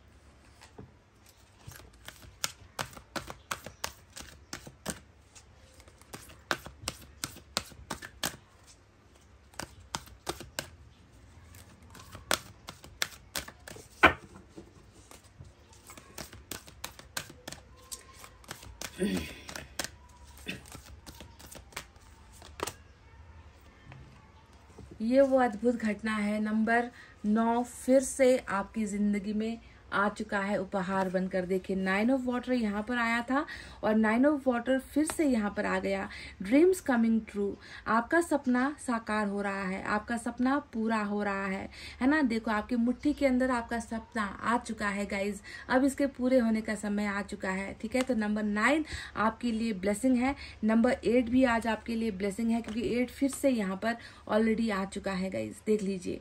ये वो अद्भुत घटना है। नंबर 9 फिर से आपकी जिंदगी में आ चुका है उपहार बनकर। देखिए 9 ऑफ वाटर यहाँ पर आया था और 9 ऑफ वाटर फिर से यहाँ पर आ गया। Dreams coming true. आपका सपना साकार हो रहा है, आपका सपना पूरा हो रहा है ना। देखो आपकी मुट्ठी के अंदर आपका सपना आ चुका है गाइज। अब इसके पूरे होने का समय आ चुका है, ठीक है। तो नंबर 9 आपके लिए ब्लेसिंग है। नंबर 8 भी आज आपके लिए ब्लेसिंग है, क्योंकि 8 फिर से यहाँ पर ऑलरेडी आ चुका है गाइज। देख लीजिए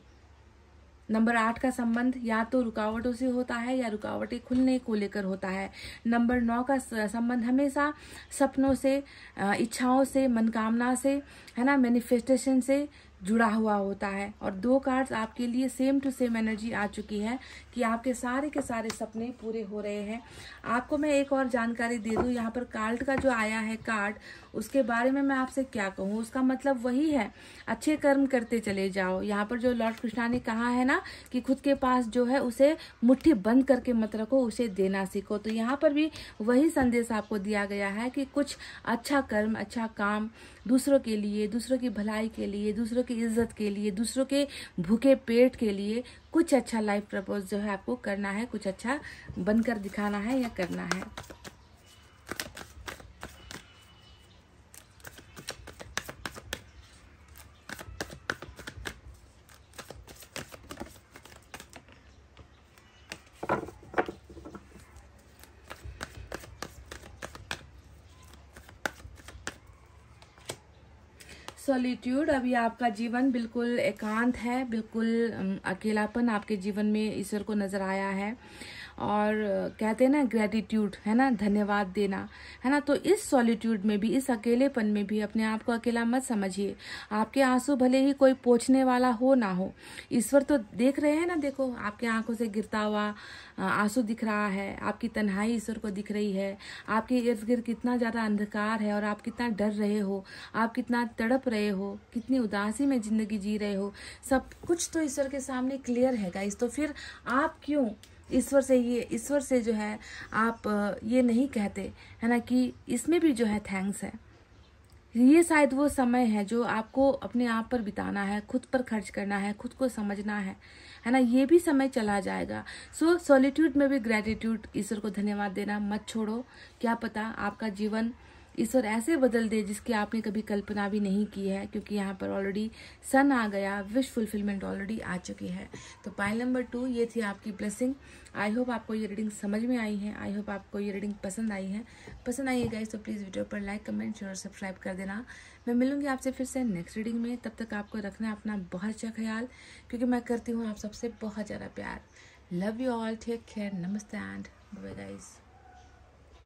नंबर 8 का संबंध या तो रुकावटों से होता है या रुकावटें खुलने को लेकर होता है। नंबर 9 का संबंध हमेशा सपनों से, इच्छाओं से, मनकामना से, है ना, मैनिफेस्टेशन से जुड़ा हुआ होता है। और 2 कार्ड्स आपके लिए सेम टू सेम एनर्जी आ चुकी है कि आपके सारे के सारे सपने पूरे हो रहे हैं। आपको मैं एक और जानकारी दे दूं, यहाँ पर कार्ड का जो आया है कार्ड, उसके बारे में मैं आपसे क्या कहूँ, उसका मतलब वही है, अच्छे कर्म करते चले जाओ। यहाँ पर जो लॉर्ड कृष्णा ने कहा है ना कि खुद के पास जो है उसे मुट्ठी बंद करके मत रखो, उसे देना सीखो। तो यहाँ पर भी वही संदेश आपको दिया गया है कि कुछ अच्छा कर्म, अच्छा काम दूसरों के लिए, दूसरों की भलाई के लिए, दूसरों की इज्जत के लिए, दूसरों के भूखे पेट के लिए कुछ अच्छा लाइफ प्रपोज जो है आपको करना है, कुछ अच्छा बनकर दिखाना है या करना है। सॉलिट्यूड, अभी आपका जीवन बिल्कुल एकांत है, बिल्कुल अकेलापन आपके जीवन में ईश्वर को नजर आया है। और कहते हैं ना ग्रेटिट्यूड, है ना, धन्यवाद देना, है ना। तो इस सॉलिट्यूड में भी, इस अकेलेपन में भी अपने आप को अकेला मत समझिए। आपके आंसू भले ही कोई पोंछने वाला हो ना हो, ईश्वर तो देख रहे हैं ना। देखो आपके आंखों से गिरता हुआ आंसू दिख रहा है, आपकी तन्हाई ईश्वर को दिख रही है, आपके इर्द गिर्द कितना ज्यादा अंधकार है और आप कितना डर रहे हो, आप कितना तड़प रहे हो, कितनी उदासी में जिंदगी जी रहे हो, सब कुछ तो ईश्वर के सामने क्लियर है गाइस। तो फिर आप क्यों ईश्वर से जो है आप ये नहीं कहते, है ना, कि इसमें भी जो है थैंक्स है। ये शायद वो समय है जो आपको अपने आप पर बिताना है, खुद पर खर्च करना है, खुद को समझना है ना। ये भी समय चला जाएगा। सो सॉलिट्यूड में भी ग्रेटिट्यूड, ईश्वर को धन्यवाद देना मत छोड़ो। क्या पता आपका जीवन ईश्वर ऐसे बदल दे जिसकी आपने कभी कल्पना भी नहीं की है, क्योंकि यहाँ पर ऑलरेडी सन आ गया, विश फुलफिलमेंट ऑलरेडी आ चुकी है। तो पाइल नंबर 2 ये थी आपकी ब्लेसिंग। आई होप आपको ये रीडिंग समझ में आई है, आई होप आपको ये रीडिंग पसंद आई है। पसंद आई है गाइस तो प्लीज़ वीडियो पर लाइक, कमेंट, शेयर और सब्सक्राइब कर देना। मैं मिलूंगी आपसे फिर से नेक्स्ट रीडिंग में। तब तक आपको रखना अपना बहुत अच्छा ख्याल, क्योंकि मैं करती हूँ आप सबसे बहुत ज़्यादा प्यार। Love you all, take care, नमस्ते एंड बाय गाइस।